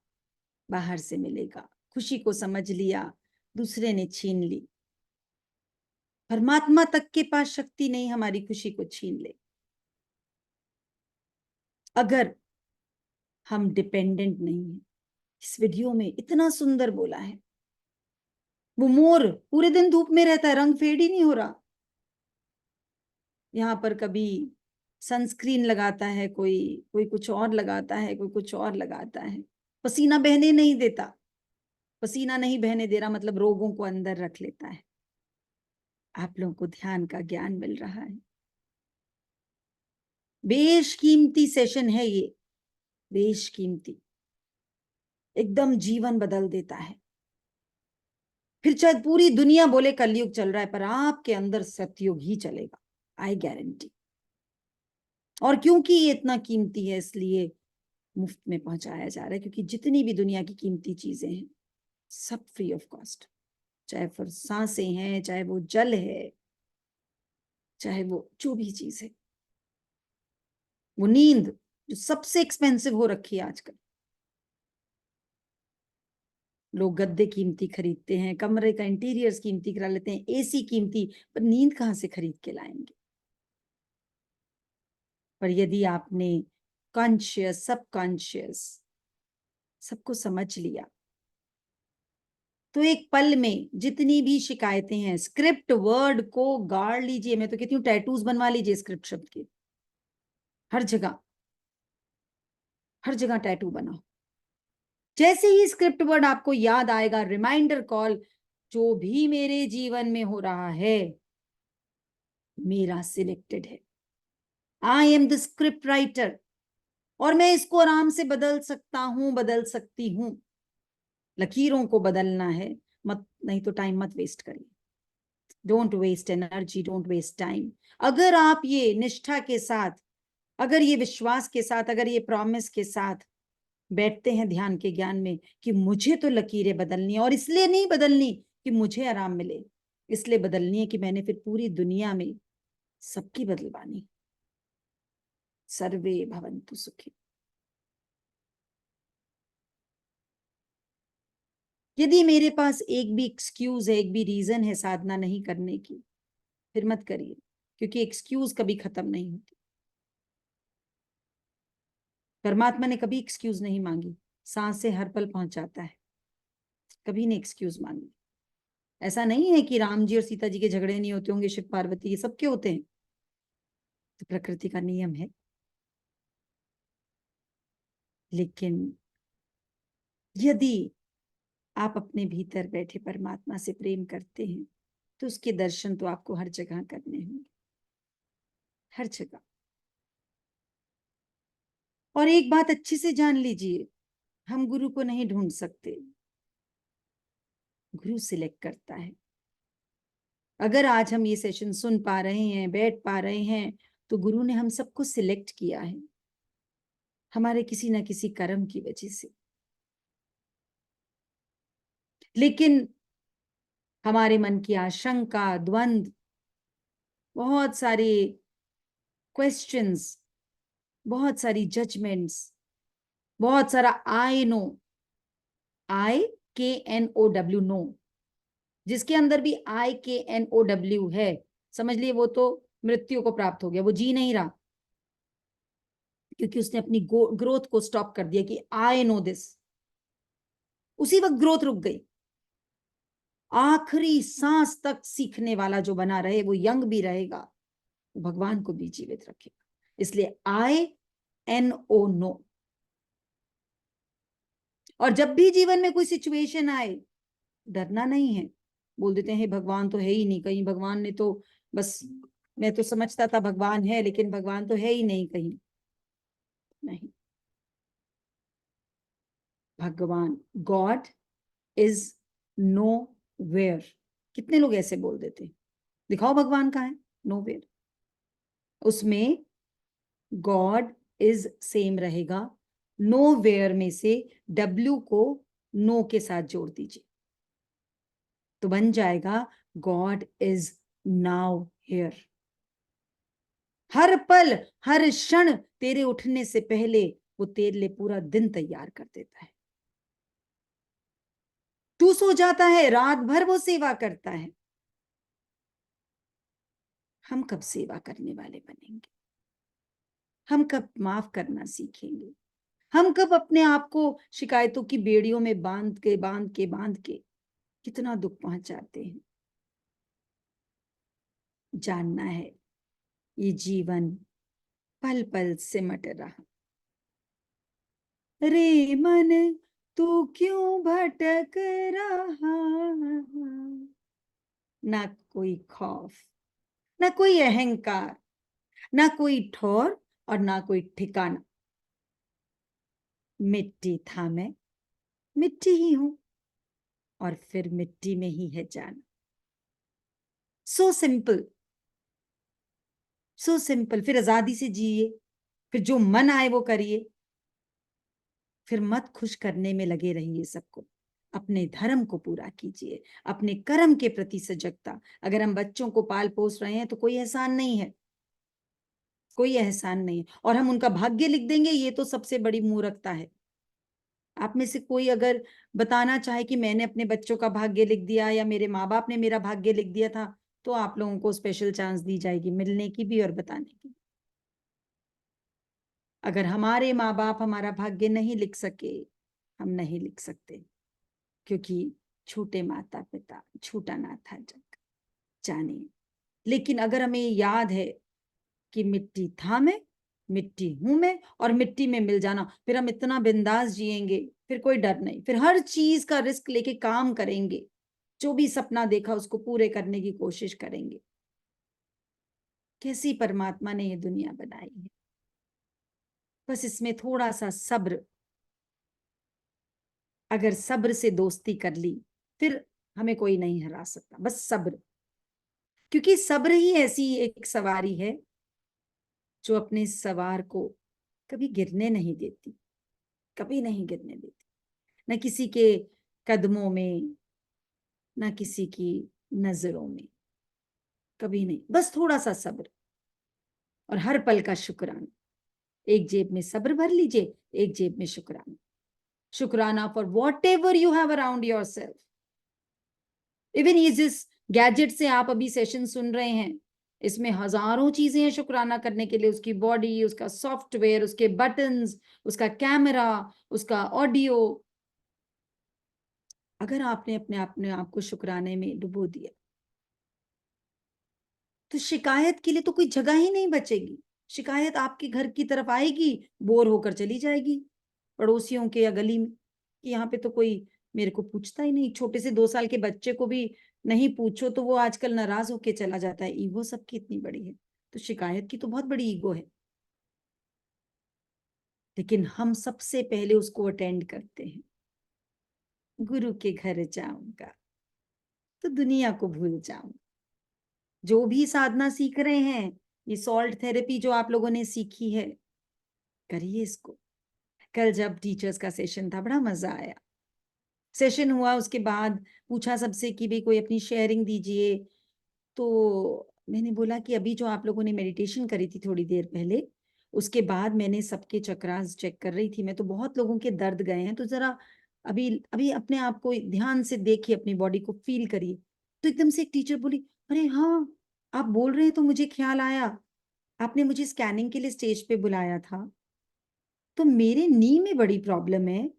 S1: बाहर से मिलेगा। खुशी को समझ लिया, दूसरे ने छीन ली। परमात्मा तक के पास शक्ति नहीं हमारी खुशी को छीन ले। अगर हम डिपेंडेंट नहीं है, इस वीडियो में इतना सुंदर बोला है। वो मोर पूरे दिन धूप में रहता है, रंग फेड ही नहीं हो रहा। यहाँ पर कभी सनस्क्रीन लगाता है, कोई कोई कुछ और लगाता है, कोई कुछ और लगाता है, पसीना बहने नहीं देता। पसीना नहीं बहने दे रहा मतलब रोगों को अंदर रख लेता है। आप लोगों को ध्यान का ज्ञान मिल रहा है, बेशकीमती सेशन है ये, बेशकीमती, एकदम जीवन बदल देता है। फिर चाहे पूरी दुनिया बोले कलयुग चल रहा है, पर आपके अंदर सतयुग ही चलेगा, आई गारंटी। और क्योंकि ये इतना कीमती है इसलिए मुफ्त में पहुंचाया जा रहा है, क्योंकि जितनी भी दुनिया की कीमती चीजें हैं सब फ्री ऑफ कॉस्ट, चाहे फिर सांसें हैं, चाहे वो जल है, चाहे वो जो भी चीज है, वो नींद जो सबसे एक्सपेंसिव हो रखी है आजकल। लोग गद्दे कीमती खरीदते हैं, कमरे का इंटीरियर्स कीमती करा लेते हैं, एसी कीमती, पर नींद कहां से खरीद के लाएंगे? पर यदि आपने कॉन्शियस सबकॉन्शियस सबको समझ लिया, तो एक पल में जितनी भी शिकायतें हैं, स्क्रिप्ट वर्ड को गाड़ लीजिए। मैं तो कहती हूँ टैटूज बनवा लीजिए स्क्रिप्ट शब्द के, हर जगह, हर जगह टैटू बनाओ। जैसे ही स्क्रिप्ट वर्ड आपको याद आएगा, रिमाइंडर कॉल, जो भी मेरे जीवन में हो रहा है मेरा सिलेक्टेड है, I am the script writer, और मैं इसको आराम से बदल सकता हूं, बदल सकती हूं। लकीरों को बदलना है, मत, नहीं तो टाइम मत वेस्ट करिए। Don't waste energy, don't waste time. अगर आप ये निष्ठा के साथ, अगर ये विश्वास के साथ, अगर ये प्रॉमिस के साथ बैठते हैं ध्यान के ज्ञान में कि मुझे तो लकीरें बदलनी है, और इसलिए नहीं बदलनी कि मुझे आराम मिले, इसलिए बदलनी है कि मैंने फिर पूरी दुनिया में सबकी बदलवानी। सर्वे भवन्तु सुखी। यदि मेरे पास एक भी एक्सक्यूज है, एक भी रीजन है साधना नहीं करने की, फिर मत करिए, क्योंकि एक्सक्यूज कभी खत्म नहीं होती। परमात्मा ने कभी एक्सक्यूज नहीं मांगी, सांस से हर पल पहुंचाता है, कभी नहीं एक्सक्यूज मांगी। ऐसा नहीं है कि राम जी और सीता जी के झगड़े नहीं होते होंगे, शिव पार्वती, ये सबके होते हैं, तो प्रकृति का नियम है। लेकिन यदि आप अपने भीतर बैठे परमात्मा से प्रेम करते हैं, तो उसके दर्शन तो आपको हर जगह करने होंगे, हर जगह। और एक बात अच्छे से जान लीजिए, हम गुरु को नहीं ढूंढ सकते, गुरु सिलेक्ट करता है। अगर आज हम ये सेशन सुन पा रहे हैं, बैठ पा रहे हैं, तो गुरु ने हम सबको सिलेक्ट किया है, हमारे किसी ना किसी कर्म की वजह से। लेकिन हमारे मन की आशंका, द्वंद, बहुत सारे क्वेश्चंस, बहुत सारी जजमेंट्स, बहुत सारा IKNOW, नो, जिसके अंदर भी IKNOW है, समझ लिए वो तो मृत्यु को प्राप्त हो गया, वो जी नहीं रहा, क्योंकि उसने अपनी ग्रोथ को स्टॉप कर दिया कि आई नो दिस। उसी वक्त ग्रोथ रुक गई। आखिरी सांस तक सीखने वाला जो बना रहे, वो यंग भी रहेगा, भगवान को भी जीवित रखेगा। इसलिए INO, नो। और जब भी जीवन में कोई सिचुएशन आए, डरना नहीं है। बोल देते हैं भगवान तो है ही नहीं कहीं, भगवान ने तो बस, मैं तो समझता था भगवान है, लेकिन भगवान तो है ही नहीं कहीं। नहीं, भगवान, गॉड इज नो वेयर। कितने लोग ऐसे बोल देते हैं, दिखाओ भगवान कहाँ है, नो वेयर। उसमें गॉड इज सेम रहेगा, नो वेयर में से W को नो के साथ जोड़ दीजिए, तो बन जाएगा गॉड इज नाउ हियर। हर पल, हर क्षण तेरे उठने से पहले वो तेरे लिए पूरा दिन तैयार कर देता है। तू सो जाता है, रात भर वो सेवा करता है। हम कब सेवा करने वाले बनेंगे? हम कब माफ करना सीखेंगे? हम कब अपने आप को शिकायतों की बेड़ियों में बांध के बांध के बांध के कितना दुख पहुंचाते हैं? जानना है, ये जीवन पल पल सिमट रहा। रे मन तू क्यों भटक रहा? ना कोई खौफ, ना कोई अहंकार, ना कोई ठौर, और ना कोई ठिकाना। मिट्टी था मैं, मिट्टी ही हूं, और फिर मिट्टी में ही है जाना। So simple, so simple. फिर आजादी से जिए, फिर जो मन आए वो करिए, फिर मत खुश करने में लगे रहिए सबको। अपने धर्म को पूरा कीजिए, अपने कर्म के प्रति सजगता। अगर हम बच्चों को पाल पोस रहे हैं तो कोई एहसान नहीं है, कोई एहसान नहीं है, और हम उनका भाग्य लिख देंगे, ये तो सबसे बड़ी मूर्खता है। आप में से कोई अगर बताना चाहे कि मैंने अपने बच्चों का भाग्य लिख दिया या मेरे माँ बाप ने मेरा भाग्य लिख दिया था, तो आप लोगों को स्पेशल चांस दी जाएगी मिलने की भी और बताने की। अगर हमारे माँ बाप हमारा भाग्य नहीं लिख सके, हम नहीं लिख सकते, क्योंकि छूटे माता पिता छूटा ना था जग, जानिए। लेकिन अगर हमें याद है कि मिट्टी था मैं, मिट्टी हूं मैं, और मिट्टी में मिल जाना, फिर हम इतना बिंदास जिएंगे, फिर कोई डर नहीं, फिर हर चीज का रिस्क लेके काम करेंगे, जो भी सपना देखा उसको पूरे करने की कोशिश करेंगे। कैसी परमात्मा ने ये दुनिया बनाई है, बस इसमें थोड़ा सा सब्र, अगर सब्र से दोस्ती कर ली फिर हमें कोई नहीं हरा सकता, बस सब्र। क्योंकि सब्र ही ऐसी एक सवारी है जो अपने सवार को कभी गिरने नहीं देती, कभी नहीं गिरने देती, न किसी के कदमों में, न किसी की नजरों में, कभी नहीं। बस थोड़ा सा सब्र और हर पल का शुक्राना। एक जेब में सब्र भर लीजिए, एक जेब में शुक्राना। शुक्राना for what ever you have around your self. Even ये जिस गैजेट से आप अभी सेशन सुन रहे हैं, इसमें हजारों चीजें हैं शुक्राना करने के लिए। उसकी बॉडी, उसका सॉफ्टवेयर, उसके बटन्स, उसका कैमरा, उसका ऑडियो। अगर आपने अपने आप को शुक्राने में डुबो दिया तो शिकायत के लिए तो कोई जगह ही नहीं बचेगी। शिकायत आपके घर की तरफ आएगी, बोर होकर चली जाएगी पड़ोसियों के या गली में, कि यहाँ पे तो कोई मेरे को पूछता ही नहीं। छोटे से 2 साल के बच्चे को भी नहीं पूछो तो वो आजकल नाराज होके चला जाता है। ईगो सबकी इतनी बड़ी है, तो शिकायत की तो बहुत बड़ी ईगो है, लेकिन हम सबसे पहले उसको अटेंड करते हैं। गुरु के घर जाऊंगा तो दुनिया को भूल जाऊंगा। जो भी साधना सीख रहे हैं, ये सॉल्ट थेरेपी जो आप लोगों ने सीखी है, करिए इसको। कल जब टीचर्स का सेशन था, बड़ा मजा आया। सेशन हुआ, उसके बाद पूछा सबसे कि भाई कोई अपनी शेयरिंग दीजिए। तो मैंने बोला कि अभी जो आप लोगों ने मेडिटेशन करी थी थोड़ी देर पहले, उसके बाद मैंने सबके चक्रास चेक कर रही थी मैं, तो बहुत लोगों के दर्द गए हैं। तो जरा अभी अभी अपने आप को ध्यान से देखिए, अपनी बॉडी को फील करिए। तो एकदम से एक टीचर बोली, अरे हाँ, आप बोल रहे हैं तो मुझे ख्याल आया, आपने मुझे स्कैनिंग के लिए स्टेज पे बुलाया था। तो मेरे नी में बड़ी प्रॉब्लम है,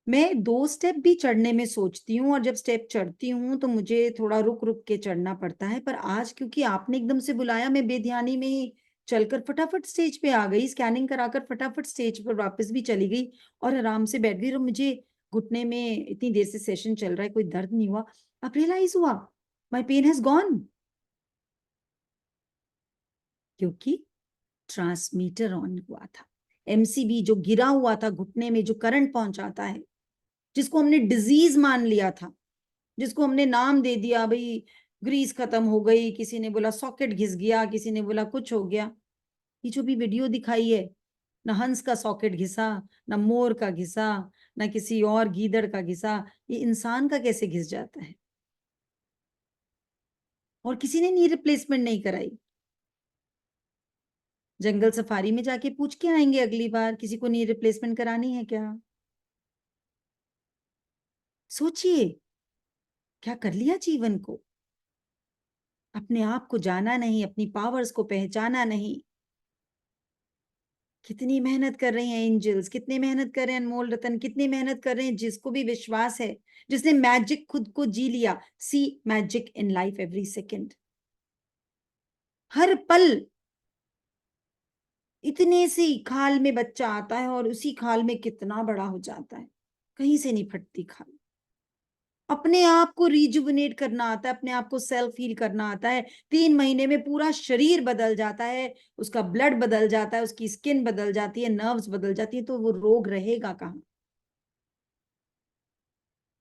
S1: मैं 2 स्टेप भी चढ़ने में सोचती हूँ, और जब स्टेप चढ़ती हूँ तो मुझे थोड़ा रुक रुक के चढ़ना पड़ता है। पर आज क्योंकि आपने एकदम से बुलाया, मैं बेध्यानी में ही चलकर फटाफट स्टेज पे आ गई, स्कैनिंग कराकर फटाफट स्टेज पर वापस भी चली गई और आराम से बैठ गई। और मुझे घुटने में, इतनी देर से सेशन चल रहा है, कोई दर्द नहीं हुआ। अब रियलाइज हुआ माई पेन हैज गॉन, क्योंकि ट्रांसमीटर ऑन हुआ था। एमसीबी जो गिरा हुआ था घुटने में, जो करंट पहुंचाता है, जिसको हमने डिजीज मान लिया था, जिसको हमने नाम दे दिया, भाई ग्रीस खत्म हो गई, किसी ने बोला सॉकेट घिस गया, किसी ने बोला कुछ हो गया। ये जो भी वीडियो दिखाई है, ना हंस का सॉकेट घिसा, ना मोर का घिसा, ना किसी और गीदड़ का घिसा, ये इंसान का कैसे घिस जाता है? और किसी ने नी रिप्लेसमेंट नहीं कराई। जंगल सफारी में जाके पूछ के आएंगे अगली बार, किसी को नी रिप्लेसमेंट करानी है क्या? सोचिए, क्या कर लिया जीवन को। अपने आप को जाना नहीं, अपनी पावर्स को पहचाना नहीं। कितनी मेहनत कर रही हैं एंजल्स, कितनी मेहनत कर रहे हैं अनमोल रतन, कितनी मेहनत कर रहे हैं जिसको भी विश्वास है, जिसने मैजिक खुद को जी लिया। See magic in life every second, हर पल। इतने सी खाल में बच्चा आता है और उसी खाल में कितना बड़ा हो जाता है, कहीं से नहीं फटती खाल। अपने आप को रिजुविनेट करना आता है, अपने आप को सेल्फ हील करना आता है। 3 महीने में पूरा शरीर बदल जाता है, उसका ब्लड बदल जाता है, उसकी स्किन बदल जाती है, नर्व्स बदल जाती है, तो वो रोग रहेगा कहाँ?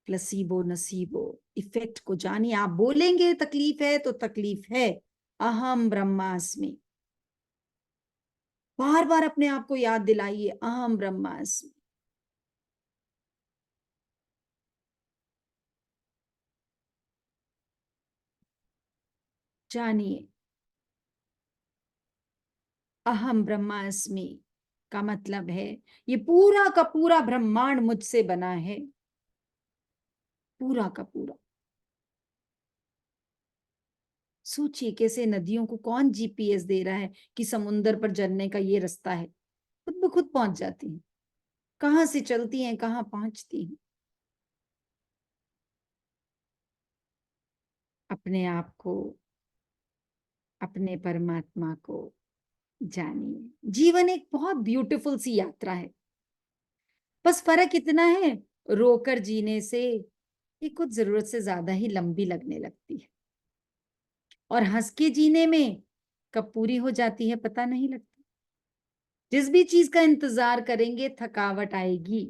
S1: प्लसीबो नसीबो इफेक्ट को जानिए। आप बोलेंगे तकलीफ है तो तकलीफ है, अहम ब्रह्मास्मि। बार बार अपने आप को याद दिलाइए, अहम ब्रह्मास्मि। जानिए अहम ब्रह्मास्मि का मतलब है ये पूरा का पूरा ब्रह्मांड मुझसे बना है, पूरा का पूरा। सोचिए कैसे नदियों को कौन जीपीएस दे रहा है कि समुंदर पर चलने का ये रास्ता है, खुद ब खुद पहुंच जाती हैं। कहाँ से चलती हैं, कहाँ पहुंचती हैं। अपने आप को, अपने परमात्मा को जानिए। जीवन एक बहुत ब्यूटीफुल सी यात्रा है, बस फर्क इतना है रोकर जीने से ये कुछ जरूरत से ज्यादा ही लंबी लगने लगती है, और हंस के जीने में कब पूरी हो जाती है पता नहीं लगता। जिस भी चीज का इंतजार करेंगे थकावट आएगी।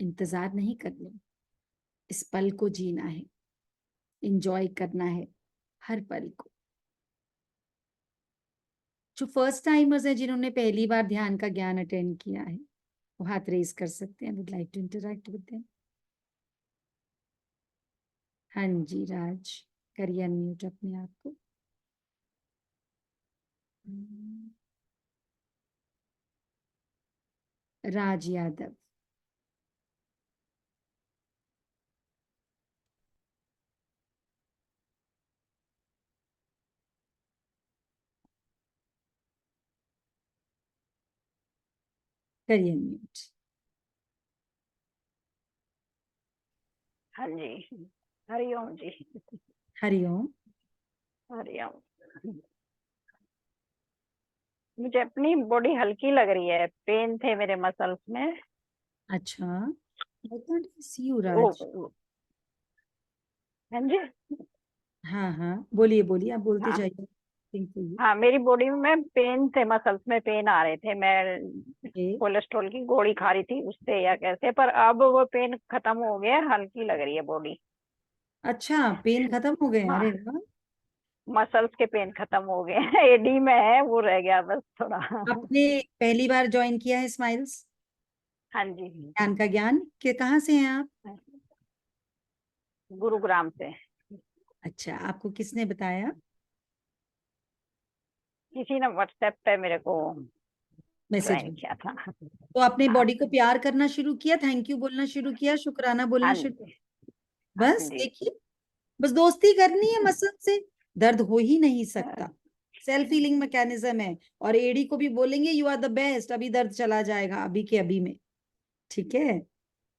S1: इंतजार नहीं करना, इस पल को जीना है, इंजॉय करना है हर पल को। जो फर्स्ट टाइमर्स हैं, जिन्होंने पहली बार ध्यान का ज्ञान अटेंड किया है, वो हाथ रेज कर सकते हैं। Would like to interact with them. हाँ जी राज, करिए अनम्यूट अपने आप को। राज यादव। करिए अनम्यूट।
S4: हाँ जी, हरिओम जी।
S1: हरिओम।
S4: हरिओम। मुझे अपनी बॉडी हल्की लग रही है, पेन थे मेरे मसल्स में।
S1: अच्छा, आई कांट सी यू
S4: ओ,
S1: राज।
S4: हाँ जी।
S1: हाँ हाँ, बोलिए बोलिए, आप बोलते
S4: हाँ
S1: जाइए। Think for you.
S4: हाँ, मेरी बॉडी में पेन थे, मसल्स में पेन आ रहे थे। मैं कोलेस्ट्रॉल की गोली खा रही थी उससे या कैसे, पर अब वो पेन खत्म हो गया, हल्की लग रही है बॉडी।
S1: अच्छा, पेन खत्म हो गए?
S4: हाँ,
S1: अरे वाह।
S4: मसल्स के पेन खत्म हो गए हैं। एडी में है, वो रह गया बस थोड़ा।
S1: आपने पहली बार ज्वाइन किया है स्माइल्स
S4: हाँ जी,
S1: ज्ञान का ज्ञान के? कहाँ से हैं आप?
S4: गुरुग्राम से।
S1: अच्छा, आपको किसने बताया?
S4: किसी ने व्हाट्सएप पे मेरे को
S1: मैसेज
S4: ज्वाइन
S1: में?
S4: किया था।
S1: तो आपने
S4: हाँ
S1: बॉडी को प्यार करना शुरू किया, थैंक यू बोलना शुरू किया, शुक्राना बोलना
S4: हाँ
S1: शुरू?
S4: जी, हाँ
S1: बस
S4: जी।
S1: देखिए, बस दोस्ती करनी है मसल से, दर्द हो ही नहीं सकता। सेल्फ हीलिंग मैकेनिज्म है। और एडी को भी बोलेंगे यू आर द बेस्ट, अभी दर्द चला जाएगा अभी के अभी में। ठीक है।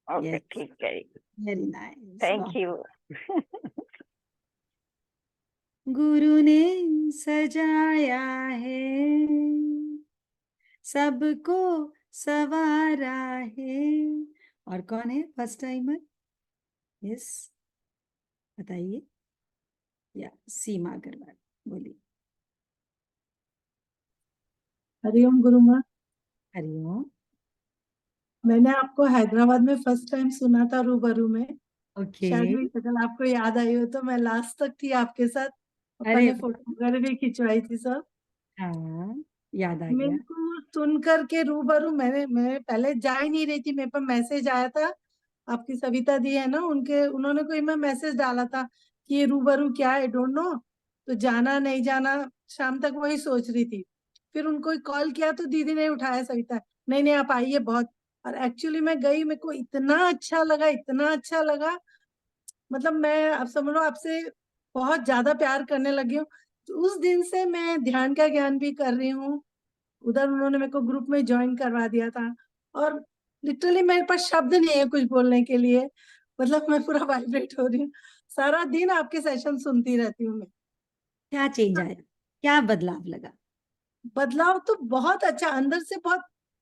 S4: ओके,
S1: यस,
S4: ठीक है।
S1: Very nice.
S4: Thank you.
S1: गुरु ने सजाया है, सबको सवारा है। और कौन है फर्स्ट टाइमर? यस, बताइए। या सीमा अग्रवाल, बोलिए।
S5: हरिओम गुरु माँ।
S1: हरिओम।
S5: मैंने आपको हैदराबाद में फर्स्ट टाइम सुना था रूबरू में।
S1: ओके।
S5: शायद मेरी शक्ल आपको याद आई हो, तो मैं लास्ट तक थी आपके साथ। अपन
S1: अरे
S5: ने फोटो वगैरह भी खिंचवाई थी सब।
S1: हाँ, याद आ गया।
S5: मेरे को सुन करके रूबरू, मैं पहले जा ही नहीं रही थी, मेरे पर मैसेज आया था। आपकी सविता दी है ना, उन्होंने कोई मैं मैसेज डाला था कि ये रूबरू क्या है, डोंट नो। तो जाना नहीं जाना, शाम तक वही सोच रही थी। फिर उनको कॉल किया तो दीदी ने उठाया, सविता, नहीं नहीं आप आइए बहुत। और एक्चुअली मैं गई, मेरे को इतना अच्छा लगा, इतना अच्छा लगा। मतलब मैं, अब समझ लो, आपसे बहुत ज्यादा प्यार करने लगी हूँ। तो उस दिन से मैं ध्यान का ज्ञान भी कर रही हूँ। उधर उन्होंने मेरे को ग्रुप में ज्वाइन करवा दिया था। और लिटरली मेरे पास शब्द नहीं है कुछ बोलने के लिए। मतलब मैं पूरा वाइब्रेट हो रही हूँ। सारा दिन आपके सेशन सुनती रहती हूँ मैं।
S1: क्या चेंज आया, क्या बदलाव लगा?
S5: बदलाव तो बहुत अच्छा, अंदर से बहुत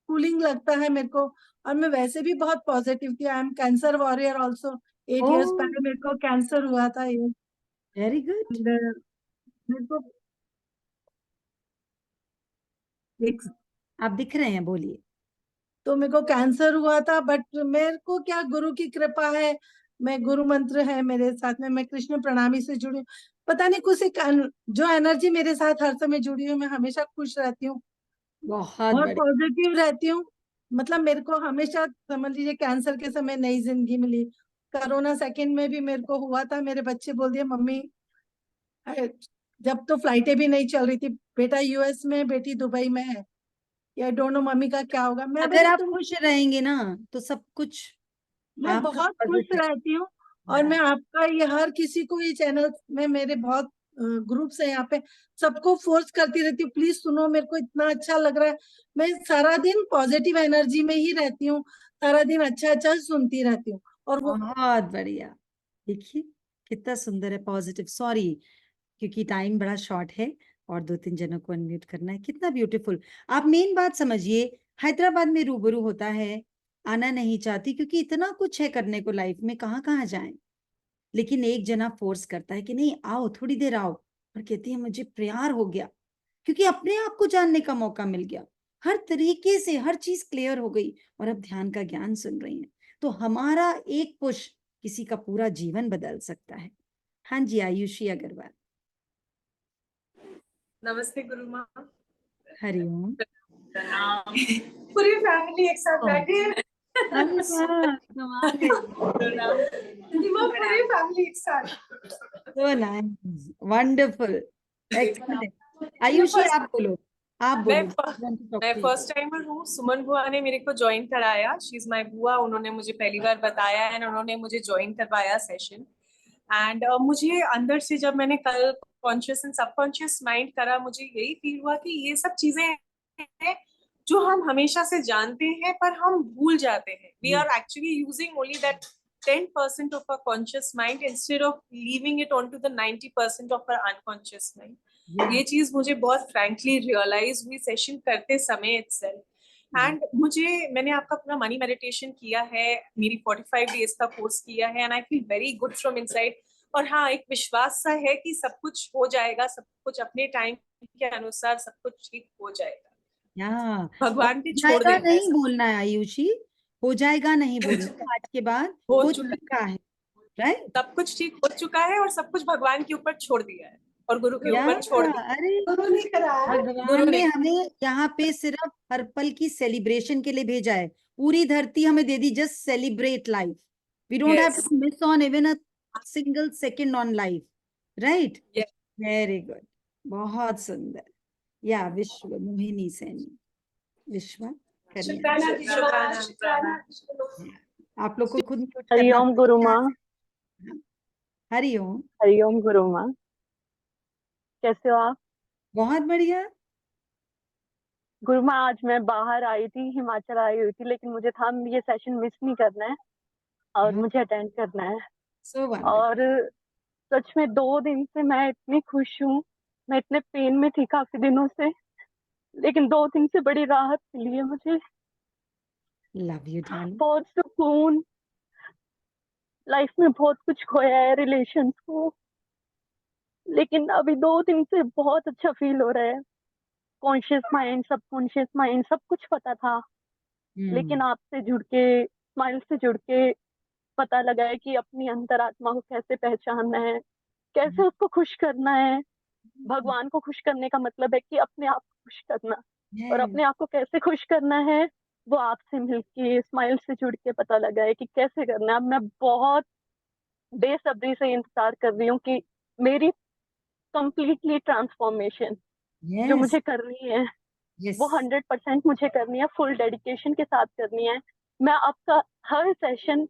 S5: कूलिंग लगता है मेरे को। और मैं वैसे भी बहुत पॉजिटिव थी। I am cancer warrior also. 8 years
S1: ओह,
S5: पहले मेरे को कैंसर हुआ था ये।
S1: Very good.
S5: And, मेरे को एक,
S1: आप दिख रहे हैं, बोलिए।
S5: तो मेरे को कैंसर हुआ था, बट मेरे को क्या, गुरु की कृपा है। मैं, गुरु मंत्र है मेरे साथ में, मैं कृष्ण प्रणामी से जुड़ी हूँ। पता नहीं कुछ एक जो एनर्जी मेरे साथ हर समय जुड़ी हूँ, मैं हमेशा खुश रहती हूँ,
S1: बहुत
S5: बहुत
S1: बड़े।
S5: पॉजिटिव रहती हूँ। मतलब मेरे को हमेशा, समझ लीजिए, कैंसर के समय नई जिंदगी मिली। कोरोना सेकंड में भी मेरे को हुआ था, मेरे बच्चे बोल दिए मम्मी जब तो फ्लाइटें भी नहीं चल रही थी, बेटा यूएस में, बेटी दुबई में है, आई डोंट नो मम्मी का क्या होगा। मैं
S1: अगर
S5: बोली
S1: आप
S5: तुम,
S1: खुश रहेंगे ना तो सब कुछ
S5: मैं
S1: आपका
S5: बहुत खुश
S1: पॉजिटिव।
S5: रहती हूँ। और मैं आपका ये हर किसी को ये चैनल में, मेरे बहुत ग्रुप्स है यहाँ पे, सबको फोर्स करती रहती हूँ, प्लीज सुनो, मेरे को इतना अच्छा लग रहा है। मैं सारा दिन पॉजिटिव एनर्जी में ही रहती हूँ, सारा दिन अच्छा अच्छा सुनती रहती हूँ। और वो
S1: बहुत बढ़िया, देखिए कितना सुंदर है, पॉजिटिव। सॉरी क्योंकि टाइम बड़ा शॉर्ट है और 2-3 जनों को अनम्यूट करना है। कितना ब्यूटीफुल। आप मेन बात समझिए, हैदराबाद में रूबरू होता है, आना नहीं चाहती क्योंकि इतना कुछ है करने को लाइफ में, कहाँ कहाँ जाएं। लेकिन एक जना फोर्स करता है कि नहीं आओ, थोड़ी देर आओ, और कहती है मुझे प्यार हो गया क्योंकि अपने आप को जानने का मौका मिल गया, हर तरीके से हर चीज क्लियर हो गई और अब ध्यान का ज्ञान सुन रही हैं। तो हमारा एक पुश किसी का पूरा जीवन बदल सकता है। हाँ जी, आयुषी अग्रवाल।
S6: नमस्ते गुरु माँ।
S1: हरिओम।
S6: पूरी फैमिली एक साथ बैठी है।
S1: अरे वाह, कमाल है।
S6: जी माँ, पूरी फैमिली एक साथ।
S1: So nice, wonderful, excellent. Ayushi आप बोलो, आप
S6: मैं
S1: बोलो।
S6: फर्स्ट टाइमर हूँ। सुमन बुआ ने मेरे को ज्वाइन कराया, शी इज माय बुआ। उन्होंने मुझे पहली बार बताया एंड उन्होंने मुझे ज्वाइन करवाया सेशन। एंड मुझे अंदर से जब मैंने कल कॉन्शियस एंड सबकॉन्शियस माइंड करा, मुझे यही फील हुआ कि ये सब चीजें हैं जो हम हमेशा से जानते हैं पर हम भूल जाते हैं। We are actually using only that 10% of our conscious mind instead of leaving it onto the 90% of our unconscious mind. ये चीज मुझे बहुत फ्रैंकली रियलाइज हुई सेशन करते समय itself। एंड मैंने आपका पूरा मनी मेडिटेशन किया है, मेरी 45 डेज का कोर्स किया है and I feel very good from inside. और हाँ, एक विश्वास सा है कि सब कुछ हो जाएगा, सब कुछ अपने टाइम के अनुसार सब कुछ ठीक हो जाएगा। भगवान पे छोड़
S1: जाएगा
S6: देना है
S1: नहीं
S6: सब।
S1: बोलना है आयुषी, हो जाएगा नहीं बोलना, आज के बाद
S6: हो
S1: हो
S6: चुका
S1: चुका है, राइट।
S6: सब कुछ ठीक हो चुका है और सब कुछ भगवान के ऊपर छोड़ दिया है और गुरु के ऊपर छोड़ दिया।
S1: अरे
S6: गुरु ने कराया,
S1: भगवान ने हमें यहाँ पे सिर्फ हर पल की सेलिब्रेशन के लिए भेजा है, पूरी धरती हमें दे दी, just celebrate life. We don't have to miss on even a single second on life, right. Very good, बहुत सुंदर। या विश्व मोहिनी सैनी, विश्व करिए। आप लोग को खुद म्यूट करना
S7: हरिओम गुरु माँ।
S1: हरिओम।
S7: हरिओम गुरु माँ, कैसे हो आप?
S1: बहुत बढ़िया।
S7: गुरु माँ, आज मैं बाहर आई थी, हिमाचल आई हुई थी, लेकिन मुझे था ये सेशन मिस नहीं करना है और मुझे अटेंड करना है। और सच में 2 दिन से मैं इतनी खुश हूँ। मैं इतने पेन में थी काफी दिनों से, लेकिन 2 दिन से बड़ी राहत मिली है मुझे।
S1: Love you darling.
S7: बहुत सुकून। लाइफ में बहुत कुछ खोया है, रिलेशंस को, लेकिन अभी 2 दिन से बहुत अच्छा फील हो रहा है। कॉन्शियस माइंड, सबकॉन्शियस माइंड, सब कुछ पता था, लेकिन आपसे जुड़ के, स्माइल से जुड़ के पता लगा है कि अपनी अंतरात्मा को कैसे पहचानना है, कैसे उसको खुश करना है। भगवान को खुश करने का मतलब है कि अपने आप को खुश करना, और अपने आप को कैसे खुश करना है वो आपसे मिलके, स्माइल से जुड़ के पता लगा है कि कैसे करना है। अब मैं बहुत बेसब्री से इंतजार कर रही हूँ कि मेरी कंप्लीटली ट्रांसफॉर्मेशन जो मुझे करनी है वो 100% मुझे करनी है, फुल डेडिकेशन के साथ करनी है। मैं आपका हर सेशन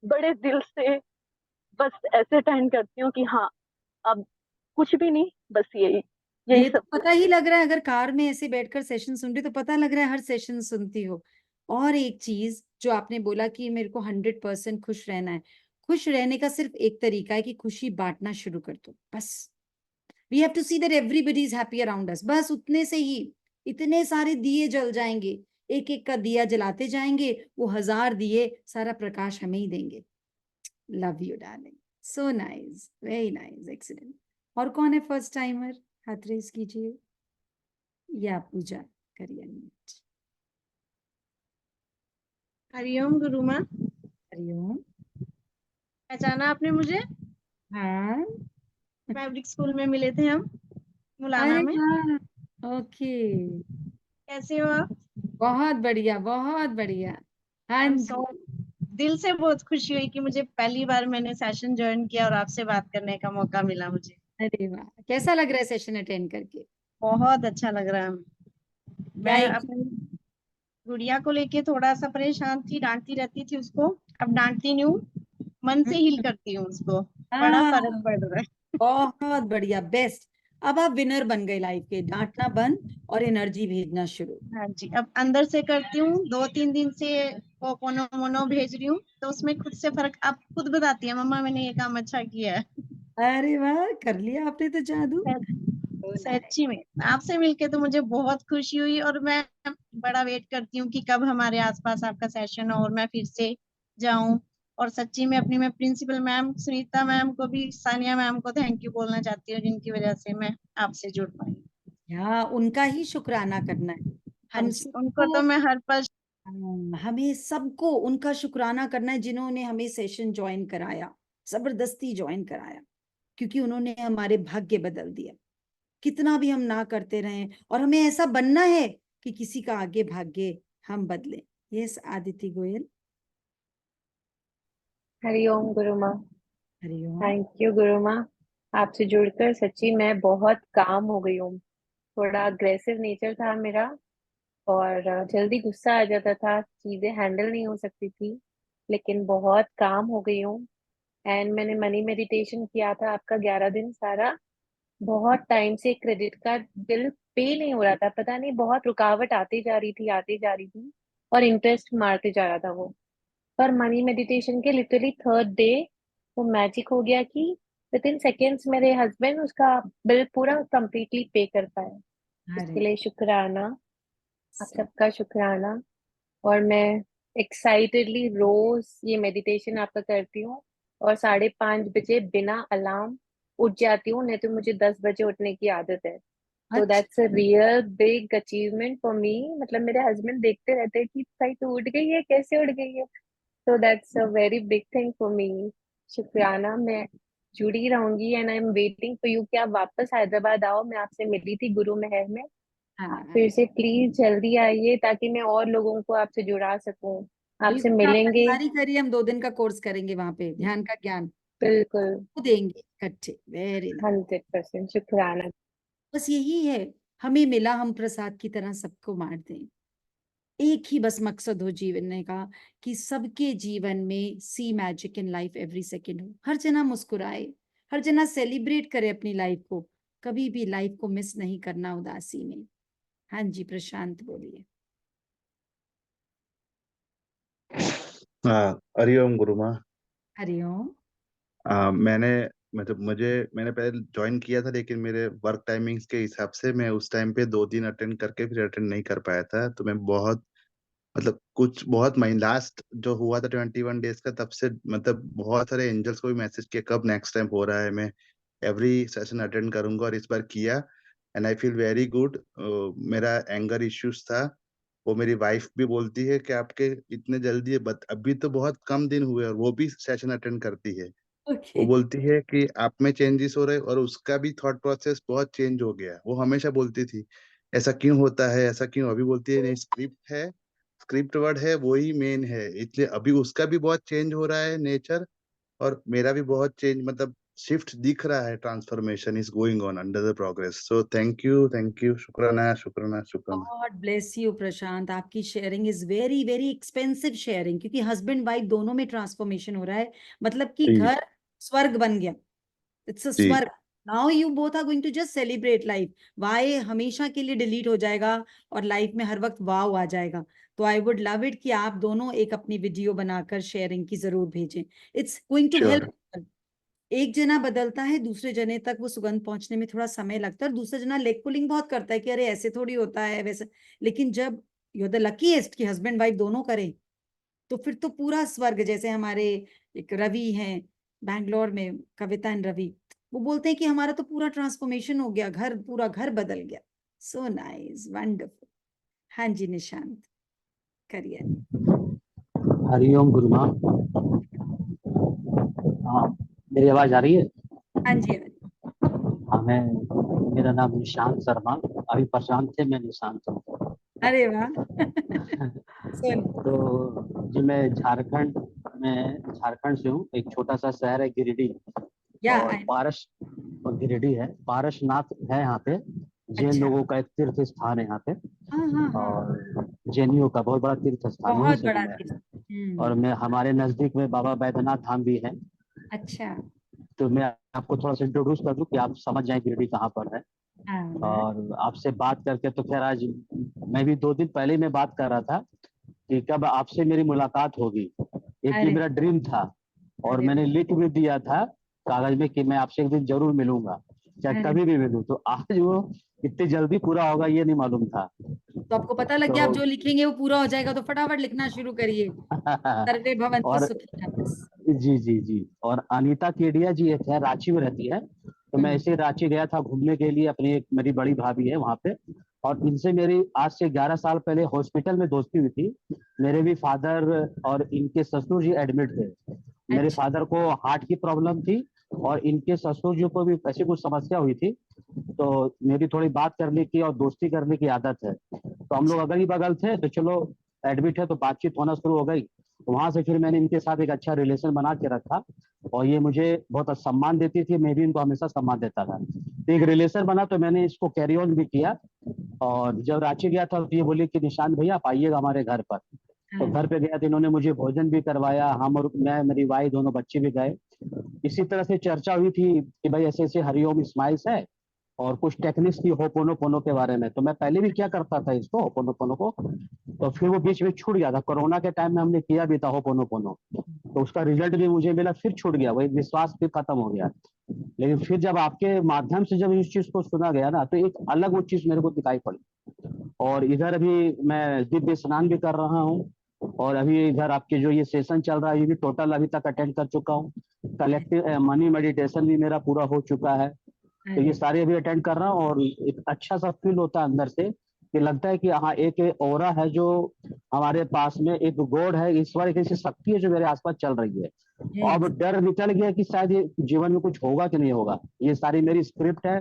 S7: बड़े दिल से बस ऐसे अटेंड करती हूँ कि हाँ, अब कुछ भी नहीं, बस यही
S1: ये तो
S7: सब
S1: पता ही लग रहा है, अगर कार में ऐसे बैठकर सेशन सुन रही तो पता लग रहा है हर सेशन सुनती हो। और एक चीज जो आपने बोला कि मेरे को 100% खुश रहना है, खुश रहने का सिर्फ एक तरीका है कि खुशी बांटना शुरू कर दो, बस। We have to see that everybody is happy around us, बस उतने से ही इतने सारे दिए जल जाएंगे, एक एक का दिया जलाते जाएंगे, वो 1000 दिए सारा प्रकाश हमें ही देंगे। Love you darling, so nice, very nice, excellent. और कौन है फर्स्ट टाइमर? हाथ रेस कीजिए या पूजा करिए।
S8: हरिओम गुरु माँ।
S1: हरिओम।
S8: पहचाना आपने मुझे?
S1: हाँ,
S8: फैब्रिक स्कूल में मिले थे हम, मुलाना
S1: अरे
S8: में।
S1: वाह, ओके,
S8: कैसे हो आप?
S1: बहुत बढ़िया, बहुत बढ़िया। हाँ जी।
S8: दिल से बहुत खुशी हुई कि मुझे पहली बार मैंने सेशन ज्वाइन किया और आपसे बात करने का मौका मिला मुझे।
S1: अरे वाह, कैसा लग रहा है सेशन अटेंड करके?
S8: बहुत अच्छा लग रहा है।
S1: क्या
S8: मैं
S1: एक
S8: अपनी गुड़िया को लेके थोड़ा सा परेशान थी, डांटती रहती थी उसको। अब डांटती नहीं हूँ, मन से हील करती हूँ उसको। बड़ा फर्क
S1: हाँ,
S8: पड़ रहा है।
S1: बहुत बढ़िया, बेस्ट। अब आप विनर बन गए लाइफ के, डांटना बंद और एनर्जी भेजना शुरू।
S8: हाँ जी, अब अंदर से करती हूँ। 2-3 दिन से वो पोनो मोनो भेज रही हूँ, तो उसमें खुद से फर्क, आप खुद बताती है मम्मा मैंने ये काम अच्छा किया है।
S1: अरे वाह, कर लिया आपने तो जादू। So nice.
S8: सच्ची में आपसे मिलके तो मुझे बहुत खुशी हुई, और मैं बड़ा वेट करती हूँ कि कब हमारे आसपास आपका सेशन हो और मैं फिर से जाऊं। और सच्ची में अपनी मैं प्रिंसिपल मैम सुनीता मैम को भी, सानिया मैम को थैंक यू बोलना चाहती हूँ, जिनकी वजह से मैं आपसे जुड़ पाई।
S1: यहाँ उनका ही शुक्राना करना है।
S8: हाँ
S1: हम
S8: जी, उनको
S1: सबको,
S8: तो मैं हर पल।
S1: हमें सबको उनका शुक्राना करना है जिन्होंने हमें सेशन ज्वाइन कराया, जबरदस्ती ज्वाइन कराया, क्योंकि उन्होंने हमारे भाग्य बदल दिया। कितना भी हम ना करते रहें, और हमें ऐसा बनना है कि किसी का आगे भाग्य हम बदलें। यस आदिति गोयल।
S9: हरिओम गुरु माँ।
S1: हरिओम।
S9: थैंक यू गुरु माँ। आपसे जुड़कर सच्ची मैं बहुत काम हो गई हूँ। थोड़ा अग्रेसिव नेचर था मेरा, और जल्दी गुस्सा आ जाता था, चीजें हैंडल नहीं हो सकती थी। लेकिन बहुत काम हो गई हूँ। एंड मैंने मनी मेडिटेशन किया था आपका 11 दिन सारा। बहुत टाइम से क्रेडिट कार्ड बिल पे नहीं हो रहा था, पता नहीं बहुत रुकावट आती जा रही थी, आती जा रही थी, और इंटरेस्ट मारते जा रहा था वो। पर मनी मेडिटेशन के लिटरली 3rd डे वो मैजिक हो गया कि विद इन सेकेंड्स मेरे हस्बैंड उसका बिल पूरा कंप्लीटली पे कर पाए।
S1: अरे
S9: उसके लिए शुक्राना, आप
S1: से-
S9: सबका शुक्राना। और मैं एक्साइटेडली रोज ये मेडिटेशन आपका करती हूँ, और 5:30 बजे बिना अलार्म उठ जाती हूँ, नहीं तो मुझे 10 बजे उठने की आदत है। तो
S1: अच्छा,
S9: that's a real big achievement for me. मतलब मेरे हस्बैंड देखते रहते हैं कि भाई तू उठ गई है, कैसे उठ गई है। So that's a very big thing for me. शुक्राना, मैं जुड़ी रहूंगी and I am waiting for you कि आप वापस हैदराबाद आओ। मैं आपसे मिली थी गुरु महल में, आप
S1: हाँ,
S9: फिर से प्लीज जल्दी आइए ताकि मैं और लोगों को आपसे जुड़ा सकूं। आपसे
S1: बिल्कुल आप
S9: मिलेंगे।
S1: तैयारी करिए, हम 2 दिन का कोर्स करेंगे वहां पे, ध्यान का ज्ञान
S9: बिल्कुल।
S1: वो देंगे इकट्ठे। Very nice.
S9: 100% शुक्राना।
S1: बस यही है, हमें मिला, हम प्रसाद की तरह सबको बांट दें। एक ही बस मकसद हो जीवन का, कि सबके जीवन में see magic in life every second हो, हर जना मुस्कुराए, हर जना सेलिब्रेट करे अपनी लाइफ को, कभी भी लाइफ को मिस नहीं करना उदासी में। हाँ जी, प्रशांत बोलिए।
S10: हाँ, हरिओम गुरुमा।
S1: हरिओम।
S10: मैंने मतलब मैंने पहले ज्वाइन किया था, लेकिन मेरे वर्क टाइमिंग्स के हिसाब से मैं उस टाइम पे 2 दिन अटेंड करके फिर अटेंड नहीं कर पाया था। तो मैं बहुत मतलब कुछ बहुत महीने लास्ट जो हुआ था 21 डेज का, तब से मतलब बहुत सारे एंजल्स को भी मैसेज किया कब नेक्स्ट टाइम हो रहा है, मैं एवरी सेशन अटेंड करूंगा, और इस बार किया। And I feel very good. मेरा एंगर इश्यूज था, वो मेरी वाइफ भी बोलती है कि आपके इतने जल्दी अभी तो बहुत कम दिन हुए, और वो भी सेशन अटेंड करती है। वो
S1: ओके।
S10: बोलती है कि आप में चेंजेस हो रहे हैं, और उसका भी थॉट प्रोसेस बहुत चेंज हो गया। वो हमेशा बोलती थी ऐसा क्यों होता है, ऐसा क्यों। अभी बोलती है नहीं, स्क्रिप्ट है, स्क्रिप्ट वर्ड है, वही मेन है। इसलिए अभी उसका भी बहुत चेंज हो रहा है नेचर, और मेरा भी बहुत चेंज मतलब शिफ्ट दिख रहा है। Transformation is going on under the progress. So thank you, शुक्राना शुक्राना शुक्राना।
S1: गॉड ब्लेस यू प्रशांत, आपकी sharing is very very expensive sharing, क्योंकि हस्बैंड वाइफ दोनों में ट्रांसफॉर्मेशन हो रहा है, मतलब कि
S10: जी
S1: घर स्वर्ग बन गया। इट्स अ
S10: जी।
S1: स्वर्ग। Now you both are going to just celebrate life. Why हमेशा के लिए डिलीट हो जाएगा, और लाइफ में हर वक्त वाव आ जाएगा। तो आई वुड लव इट कि आप दोनों एक अपनी वीडियो बनाकर शेयरिंग की जरूर भेजें। It's going to
S10: sure.
S1: Help. एक जना बदलता है, दूसरे जने तक वो सुगंध पहुंचने में थोड़ा समय लगता है, और दूसरा जना लेग पुलिंग बहुत करता है कि अरे ऐसे थोड़ी होता है वैसे। लेकिन जब यू आर द लकीएस्ट कि हस्बैंड वाइफ दोनों करें, तो फिर तो पूरा स्वर्ग। जैसे हमारे एक रवि हैं बैंगलोर में, कविता एंड रवि, वो बोलते हैं कि हमारा तो पूरा ट्रांसफॉर्मेशन हो गया, घर पूरा घर बदल गया। So nice, wonderful. हाँ जी निशांत, करिए।
S11: हरिओम गुरु माँ। हाँ, मेरी आवाज आ रही है?
S1: हाँ जी, हाँ जी।
S11: हाँ, मेरा नाम निशांत शर्मा। अभी प्रशांत थे, मैं निशांत हूँ।
S1: अरे वाह। सुन।
S11: तो जी, मैं झारखंड से हूँ। एक छोटा सा शहर है गिरिडीह,
S1: या
S11: और पारस गिरिडीह है, पारसनाथ है यहाँ पे, जैन
S1: अच्छा।
S11: लोगों का एक तीर्थ स्थान है यहाँ पे,
S1: हाँ हाँ हाँ,
S11: और जैनियों का बहुत बड़ा तीर्थ स्थान, वहीं
S1: बहुत
S11: से हूँ
S1: बड़ा
S11: मैं।
S1: तीर्थ।
S11: और मैं, हमारे नजदीक में बाबा बैद्यनाथ धाम भी है।
S1: अच्छा।
S11: तो मैं आपको थोड़ा सा इंट्रोड्यूस कर दूं कि आप समझ जाएं गिरिडीह कहाँ पर है।
S1: हाँ
S11: और आपसे बात करके तो खैर आज मैं भी 2 दिन पहले ही मैं बात कर रहा था कि कब आपसे मेरी मुलाकात होगी। एक ये
S1: अरे
S11: मेरा ड्रीम था, और
S1: अरे
S11: मैंने लिख भी दिया था कागज में कि मैं आपसे एक दिन जरूर मिलूंगा, चाहे
S1: अरे,
S11: कभी भी मिलूं। तो आज वो इतनी जल्दी पूरा होगा ये नहीं मालूम था।
S1: तो आपको पता लग गया आप
S11: तो
S1: जो लिखेंगे वो पूरा हो जाएगा, तो फटाफट लिखना शुरू करिए। सर्वे भवन्तु
S11: और
S1: सुखिनः बस।
S11: जी जी जी, और अनीता केडिया जी एक है, रांची में रहती है। तो मैं
S1: हम्म।
S11: ऐसे रांची गया था घूमने के लिए, अपनी एक मेरी बड़ी भाभी है वहाँ पे, और इनसे मेरी आज से 11 साल पहले हॉस्पिटल में दोस्ती हुई थी। मेरे भी फादर और इनके ससुर जी एडमिट थे। मेरे
S1: अच्छा।
S11: फादर को हार्ट की प्रॉब्लम थी, और इनके ससुर जी को भी ऐसी कुछ समस्या हुई थी। तो मेरी थोड़ी बात करने की और दोस्ती करने की आदत है, तो हम लोग अगल ही बगल थे, तो चलो एडमिट है तो बातचीत होना शुरू हो गई। वहां से फिर मैंने इनके साथ एक अच्छा रिलेशन बना के रखा, और ये मुझे बहुत सम्मान देती थी, मैं भी इनको हमेशा सम्मान देता था। तो एक रिलेशन बना, तो मैंने इसको कैरी ऑन भी किया। और जब रांची गया था तो ये बोली कि निशांत भैया आप आइएगा हमारे घर पर। तो
S1: हाँ।
S11: घर पे गया तो इन्होंने मुझे भोजन भी करवाया, हम और मैं, मेरी वाइफ, दोनों बच्चे भी गए। इसी तरह से चर्चा हुई थी कि भाई ऐसे ऐसे हरिओम स्माइल्स है, और कुछ टेक्निक्स थी होपोनोपोनो के बारे में। तो मैं पहले भी क्या करता था इसको, होपोनोपोनो को, तो फिर वो बीच में छूट गया था। कोरोना के टाइम में हमने किया भी था होपोनोपोनो, तो उसका रिजल्ट भी मुझे मिला, फिर छूट गया, वही विश्वास फिर खत्म हो गया। लेकिन फिर जब आपके माध्यम से जब इस चीज को सुना गया ना, तो एक अलग वो चीज मेरे को दिखाई पड़ी। और इधर अभी मैं दिव्य स्नान भी कर रहा हूँ, और अभी इधर आपके जो ये सेशन चल रहा है ये भी टोटल अभी तक अटेंड कर चुका हूँ। कलेक्टिव मनी मेडिटेशन भी मेरा पूरा हो चुका है। तो ये
S1: अरे
S11: सारे अभी अटेंड कर रहा हूँ, और एक अच्छा सा फील होता है अंदर से, कि लगता है कि हाँ एक ऑरा है जो हमारे पास में, एक गॉड है, ईश्वर, एक ऐसी शक्ति है जो मेरे आसपास चल रही है। अब
S1: yes।
S11: डर निकल गया कि शायद ये जीवन में कुछ होगा कि नहीं होगा। ये सारी मेरी स्क्रिप्ट है।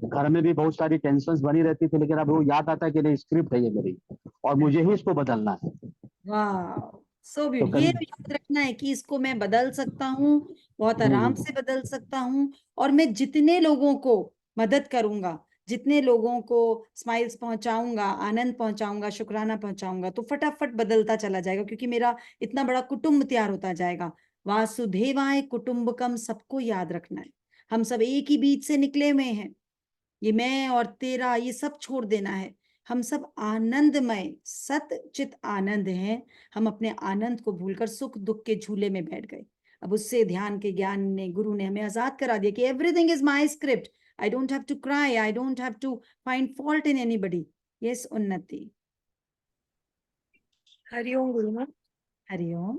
S11: घर में भी बहुत सारी टेंशन बनी रहती थी, लेकिन अब वो याद आता है कि नहीं, स्क्रिप्ट है ये मेरी, और मुझे ही इसको बदलना है।
S1: वाह, सो
S11: तो
S1: ब्यूटी। ये
S11: कभी
S1: याद रखना है कि इसको मैं बदल सकता हूँ, बहुत आराम
S11: हम्म,
S1: से बदल सकता हूँ। और मैं जितने लोगों को मदद करूंगा, जितने लोगों को स्माइल्स पहुंचाऊंगा, आनंद पहुंचाऊंगा, शुक्राना पहुंचाऊंगा, तो फटाफट बदलता चला जाएगा, क्योंकि मेरा इतना बड़ा कुटुंब तैयार होता जाएगा। वासुदेवाय कुटुंबकम, सबको याद रखना है। हम सब एक ही बीज से निकले हुए हैं। ये मैं और तेरा ये सब छोड़ देना है। हम सब आनंदमय सत चित आनंद हैं। हम अपने आनंद को भूलकर सुख दुख के झूले में बैठ गए। अब उससे ध्यान के ज्ञान ने, गुरु ने हमें आजाद करा दिया कि everything is my script. I don't have to cry, I don't have to find fault in anybody. Yes Unnati.
S12: Hariom गुरुमा।
S1: Hariom.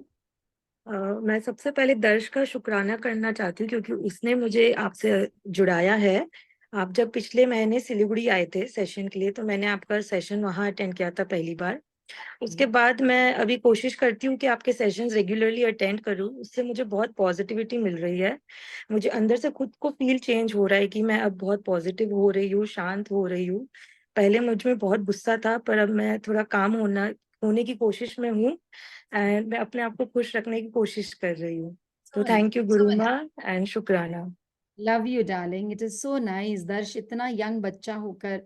S12: मैं सबसे पहले दर्श का शुक्राना करना चाहती हूँ क्योंकि उसने मुझे आपसे जुड़ाया है। आप जब पिछले महीने सिलीगुड़ी आए थे सेशन के लिए तो मैंने आपका सेशन वहां अटेंड किया था पहली बार। उसके बाद मैं अभी कोशिश करती हूँ कि आपके सेशंस रेगुलरली अटेंड करूँ, उससे मुझे बहुत पॉजिटिविटी मिल रही है। मुझे अंदर से खुद को फील चेंज हो रहा है कि मैं अब बहुत पॉजिटिव हो रही हूँ, शांत हो रही हूँ। पहले मुझ में बहुत गुस्सा था पर अब मैं थोड़ा काम होने की कोशिश में हूँ एंड मैं अपने आप को खुश रखने की कोशिश कर रही हूँ। तो थैंक यू गुरु माँ एंड शुक्राना।
S1: Love you darling, it is so nice. दर्श इतना यंग बच्चा होकर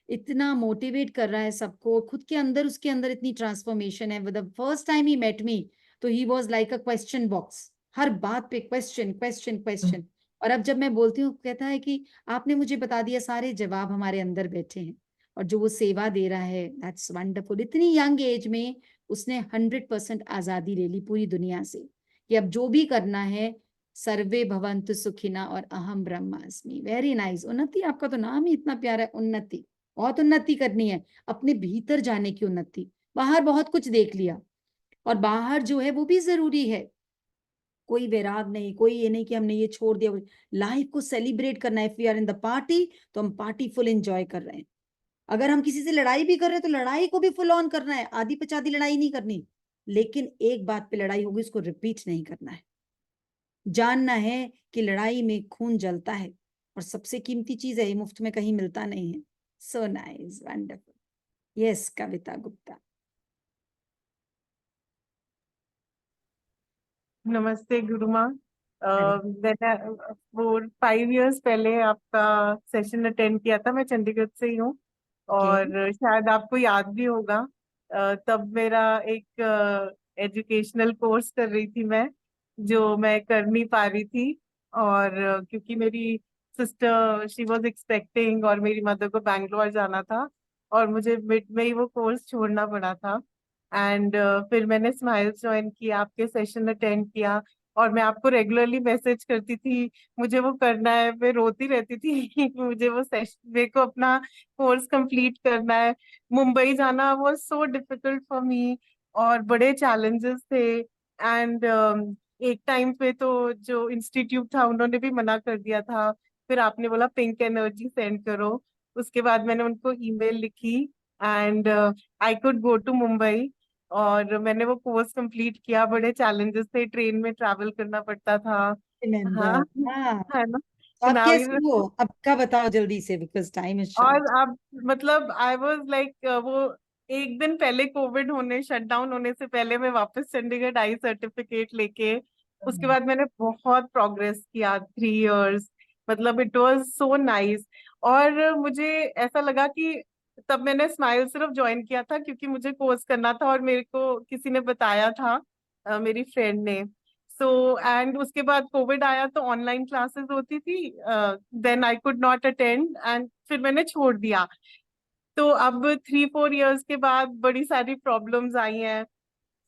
S1: इतना मोटिवेट कर रहा है सबको। खुद के अंदर, उसके अंदर इतनी ट्रांसफॉर्मेशन है। The first time he met me तो he was like a question box, हर बात पे क्वेश्चन क्वेश्चन क्वेश्चन। और अब जब मैं बोलती हूँ कहता है कि आपने मुझे बता दिया, सारे जवाब हमारे अंदर बैठे हैं। और जो वो सेवा दे रहा है, दैट्स वंडरफुल। इतनी यंग एज में उसने 100% आजादी ले ली पूरी दुनिया से, कि अब जो भी करना है, सर्वे भवन्तु सुखिना और अहम ब्रह्मास्मि। वेरी नाइस उन्नति, आपका तो नाम ही इतना प्यारा है, उन्नति। बहुत उन्नति करनी है, अपने भीतर जाने की उन्नति। बाहर बहुत कुछ देख लिया, और बाहर जो है वो भी जरूरी है। कोई वैराग नहीं, कोई ये नहीं कि हमने ये छोड़ दिया। लाइफ को सेलिब्रेट करना है। If we are in the party तो हम पार्टी फुल एंजॉय कर रहे हैं। अगर हम किसी से लड़ाई भी कर रहे हैं तो लड़ाई को भी फुल ऑन करना है, आधी पचाधी लड़ाई नहीं करनी। लेकिन एक बात पे लड़ाई होगी, उसको रिपीट नहीं करना है। जानना है कि लड़ाई में खून जलता है, और सबसे कीमती चीज है, ये मुफ्त में कहीं मिलता नहीं है। So nice, wonderful. यस कविता गुप्ता।
S13: नमस्ते गुरु माँ।
S6: मैंने 4-5 years पहले आपका सेशन अटेंड किया था, मैं चंडीगढ़ से ही हूँ और शायद आपको याद भी होगा। तब मेरा एक एजुकेशनल कोर्स कर रही थी मैं, जो मैं कर नहीं पा रही थी। और क्योंकि मेरी सिस्टर शी वाज एक्सपेक्टिंग और मेरी मदर को बैंगलोर जाना था और मुझे मिड में ही वो कोर्स छोड़ना पड़ा था। एंड फिर मैंने स्माइल्स ज्वाइन किया, आपके सेशन अटेंड किया और मैं आपको रेगुलरली मैसेज करती थी मुझे वो करना है। मैं रोती रहती थी कि मुझे वो सेशन, मेरे को अपना कोर्स कंप्लीट करना है। मुंबई जाना was so difficult for me और बड़े चैलेंजेस थे। एंड एक टाइम पे तो जो इंस्टीट्यूट था उन्होंने भी मना कर दिया था, फिर आपने बोला पिंक एनर्जी सेंड करो। उसके बाद मैंने उनको ईमेल लिखी and I could go to Mumbai और मैंने वो कोर्स कंप्लीट किया। बड़े चैलेंजेस थे, ट्रेन में ट्रैवल करना पड़ता था। हाँ
S1: रिमेम्बर, हाँ।
S6: है ना।
S1: तो आप
S6: नाउ
S1: कैसे हो अब का बताओ जल्दी से, बिकॉज टाइम इज
S6: और
S1: शॉर्ट।
S6: अब मतलब आई वाज लाइक वो एक दिन पहले कोविड होने, शटडाउन होने से पहले मैं वापस चंडीगढ़ आई सर्टिफिकेट लेके। उसके बाद मैंने बहुत प्रोग्रेस किया 3 years, मतलब इट वाज सो नाइस। और मुझे ऐसा लगा कि तब मैंने स्माइल सिर्फ ज्वाइन किया था क्योंकि मुझे कोर्स करना था और मेरे को किसी ने बताया था, मेरी फ्रेंड ने। सो एंड उसके बाद कोविड आया तो ऑनलाइन क्लासेस होती थी, then I could not attend and फिर मैंने छोड़ दिया। तो अब 3-4 years के बाद बड़ी सारी प्रॉब्लम्स आई हैं।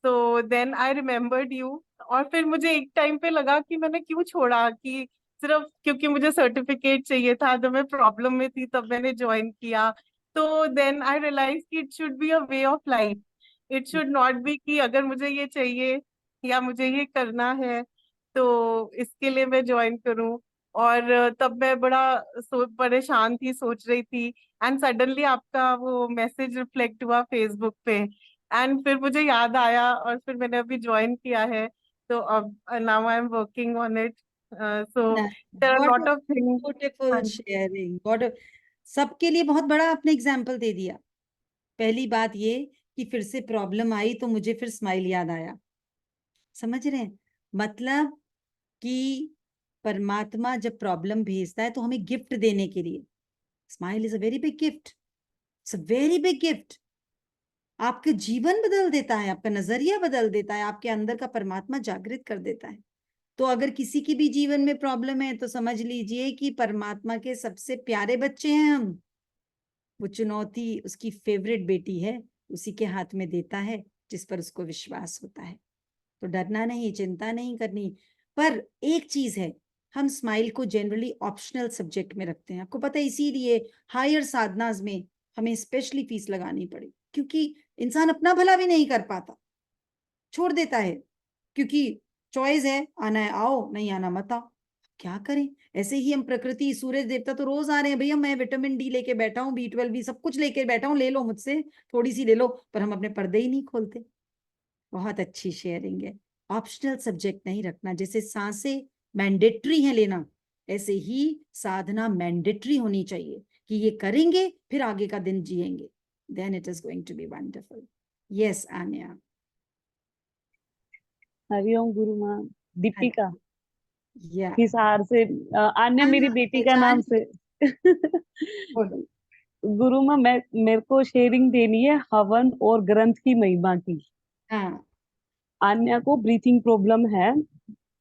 S6: तो देन आई रिमेम्बर्ड यू और फिर मुझे एक टाइम पे लगा कि मैंने क्यों छोड़ा, कि सिर्फ क्योंकि मुझे सर्टिफिकेट चाहिए था, जब मैं प्रॉब्लम में थी तब मैंने ज्वाइन किया। तो देन आई रियलाइज कि it should be a way of life. It should not be कि अगर मुझे ये चाहिए या मुझे ये करना है तो इसके लिए मैं ज्वाइन करूं। और तब मैं बड़ा परेशान थी, सोच रही थी एंड सडनली आपका वो मैसेज रिफ्लेक्ट हुआ फेसबुक पे एंड फिर मुझे याद आया और फिर मैंने अभी ज्वाइन किया है। तो अब now I am working on it. So there are
S1: what
S6: lot of things.
S1: Beautiful sharing, what. सबके लिए बहुत बड़ा आपने एग्जाम्पल दे दिया। पहली बात ये कि फिर से प्रॉब्लम आई तो मुझे फिर स्माइल याद आया। समझ रहे हैं मतलब कि परमात्मा जब प्रॉब्लम भेजता है तो हमें गिफ्ट देने के लिए, smile is a very big gift, it's a very big gift. आपके जीवन बदल देता है, आपका नजरिया बदल देता है, आपके अंदर का परमात्मा जागृत कर देता है। तो अगर किसी की भी जीवन में प्रॉब्लम है तो समझ लीजिए कि परमात्मा के सबसे प्यारे बच्चे हैं हम। वो चुनौती उसकी फेवरेट बेटी है, उसी के हाथ में देता है जिस पर उसको विश्वास होता है। तो डरना नहीं, चिंता नहीं करनी। पर एक चीज है, हम स्माइल को जनरली ऑप्शनल सब्जेक्ट में रखते हैं। आपको पता है इसीलिए हायर साधनाज में हमें स्पेशली फीस लगानी पड़ी, क्योंकि इंसान अपना भला भी नहीं कर पाता, छोड़ देता है। क्योंकि चॉइस है, आना है आओ, नहीं आना मत आओ, क्या करें। ऐसे ही हम प्रकृति, सूरज देवता तो रोज आ रहे हैं, भैया मैं विटामिन डी लेके बैठा हूँ, B12 भी सब कुछ लेके बैठा हूँ, ले लो मुझसे, थोड़ी सी ले लो, पर हम अपने पर्दे ही नहीं खोलते। बहुत अच्छी शेयरिंग है। ऑप्शनल सब्जेक्ट नहीं रखना। जैसे सांसें मैंडेटरी है लेना, ऐसे ही साधना मैंडेटरी होनी चाहिए कि ये करेंगे फिर आगे का दिन जिएंगे, then it is going to be wonderful. Yes Anya.
S13: Hariom Guru Maa. Deepika
S1: या
S13: हिसार से। आन्या मेरी बेटी का नाम से।
S1: बोलो।
S13: गुरु माँ, मैं मेरे को शेयरिंग देनी है हवन और ग्रंथ की महिमा की।
S1: हाँ
S13: आन्या को ब्रीथिंग प्रॉब्लम है,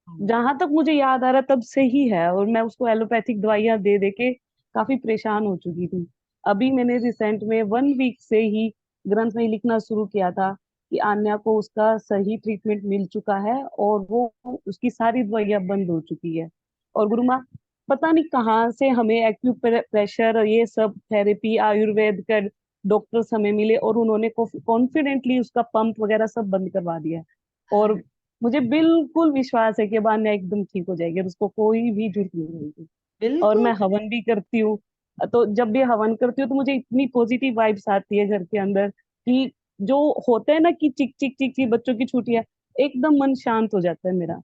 S13: जहां तक मुझे याद आ रहा है तब से ही है, और मैं उसको एलोपैथिक दवाइयां दे दे के काफी परेशान हो चुकी थी। अभी मैंने रिसेंट में 1 वीक से ही ग्रंथ में लिखना शुरू किया था कि आन्या को उसका सही ट्रीटमेंट मिल चुका है और वो उसकी सारी दवाइयां बंद हो चुकी है। और गुरु माँ, पता नहीं कहाँ से हमें एक्यूप्रेशर और ये सब थेरेपी आयुर्वेद का डॉक्टर्स हमें मिले और उन्होंने कॉन्फिडेंटली उसका पंप वगैरह सब बंद करवा दिया। और मुझे बिल्कुल विश्वास है कि अब आन्या एकदम ठीक हो जाएगी और उसको कोई भी जरूरत नहीं रहेगी। और मैं
S1: बिल्कुल।
S13: हवन भी करती हूँ, तो जब भी हवन करती हूँ तो मुझे इतनी पॉजिटिव वाइब्स आती है घर के अंदर कि जो होता है ना कि चिक चिक चिक चिक बच्चों की छुट्टियां, एकदम मन शांत हो जाता है मेरा।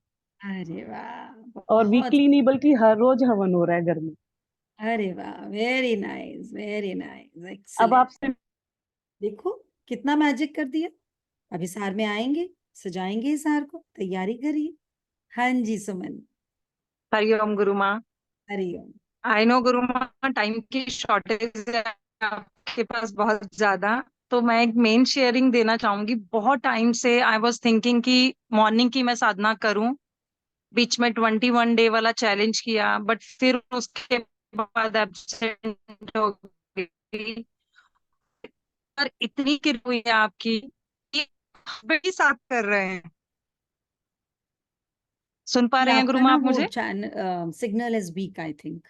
S1: अरे वाह,
S13: और
S1: बहुत।
S13: वीकली नहीं बल्कि हर रोज हवन हो रहा है घर में।
S1: अरे वाह, वेरी नाइस, वेरी नाइस,
S13: अब
S1: एक्सीलेंट।
S13: आपसे
S1: देखो कितना मैजिक कर दिया। अब हिसार में आएंगे, सजाएंगे हिसार को, तैयारी करिए। हाँ जी सुमन।
S14: हरिओम गुरु माँ।
S1: हरिओम।
S14: आई नो गुरु माँ टाइम की शॉर्टेज है आपके पास बहुत ज्यादा, तो मैं एक मेन शेयरिंग देना चाहूंगी। बहुत टाइम से आई वाज थिंकिंग कि मॉर्निंग की मैं साधना करूं, बीच में 21 डे वाला चैलेंज किया, बट फिर उसके बाद एब्सेंट हो गई। पर इतनी कृपा हुई है आपकी कि बड़ी साथ कर रहे हैं। सुन पा
S1: ये
S14: रहे हैं गुरु
S1: आपका
S14: माँ
S1: ना
S14: आप
S1: वो
S14: मुझे?
S1: Signal is weak I think.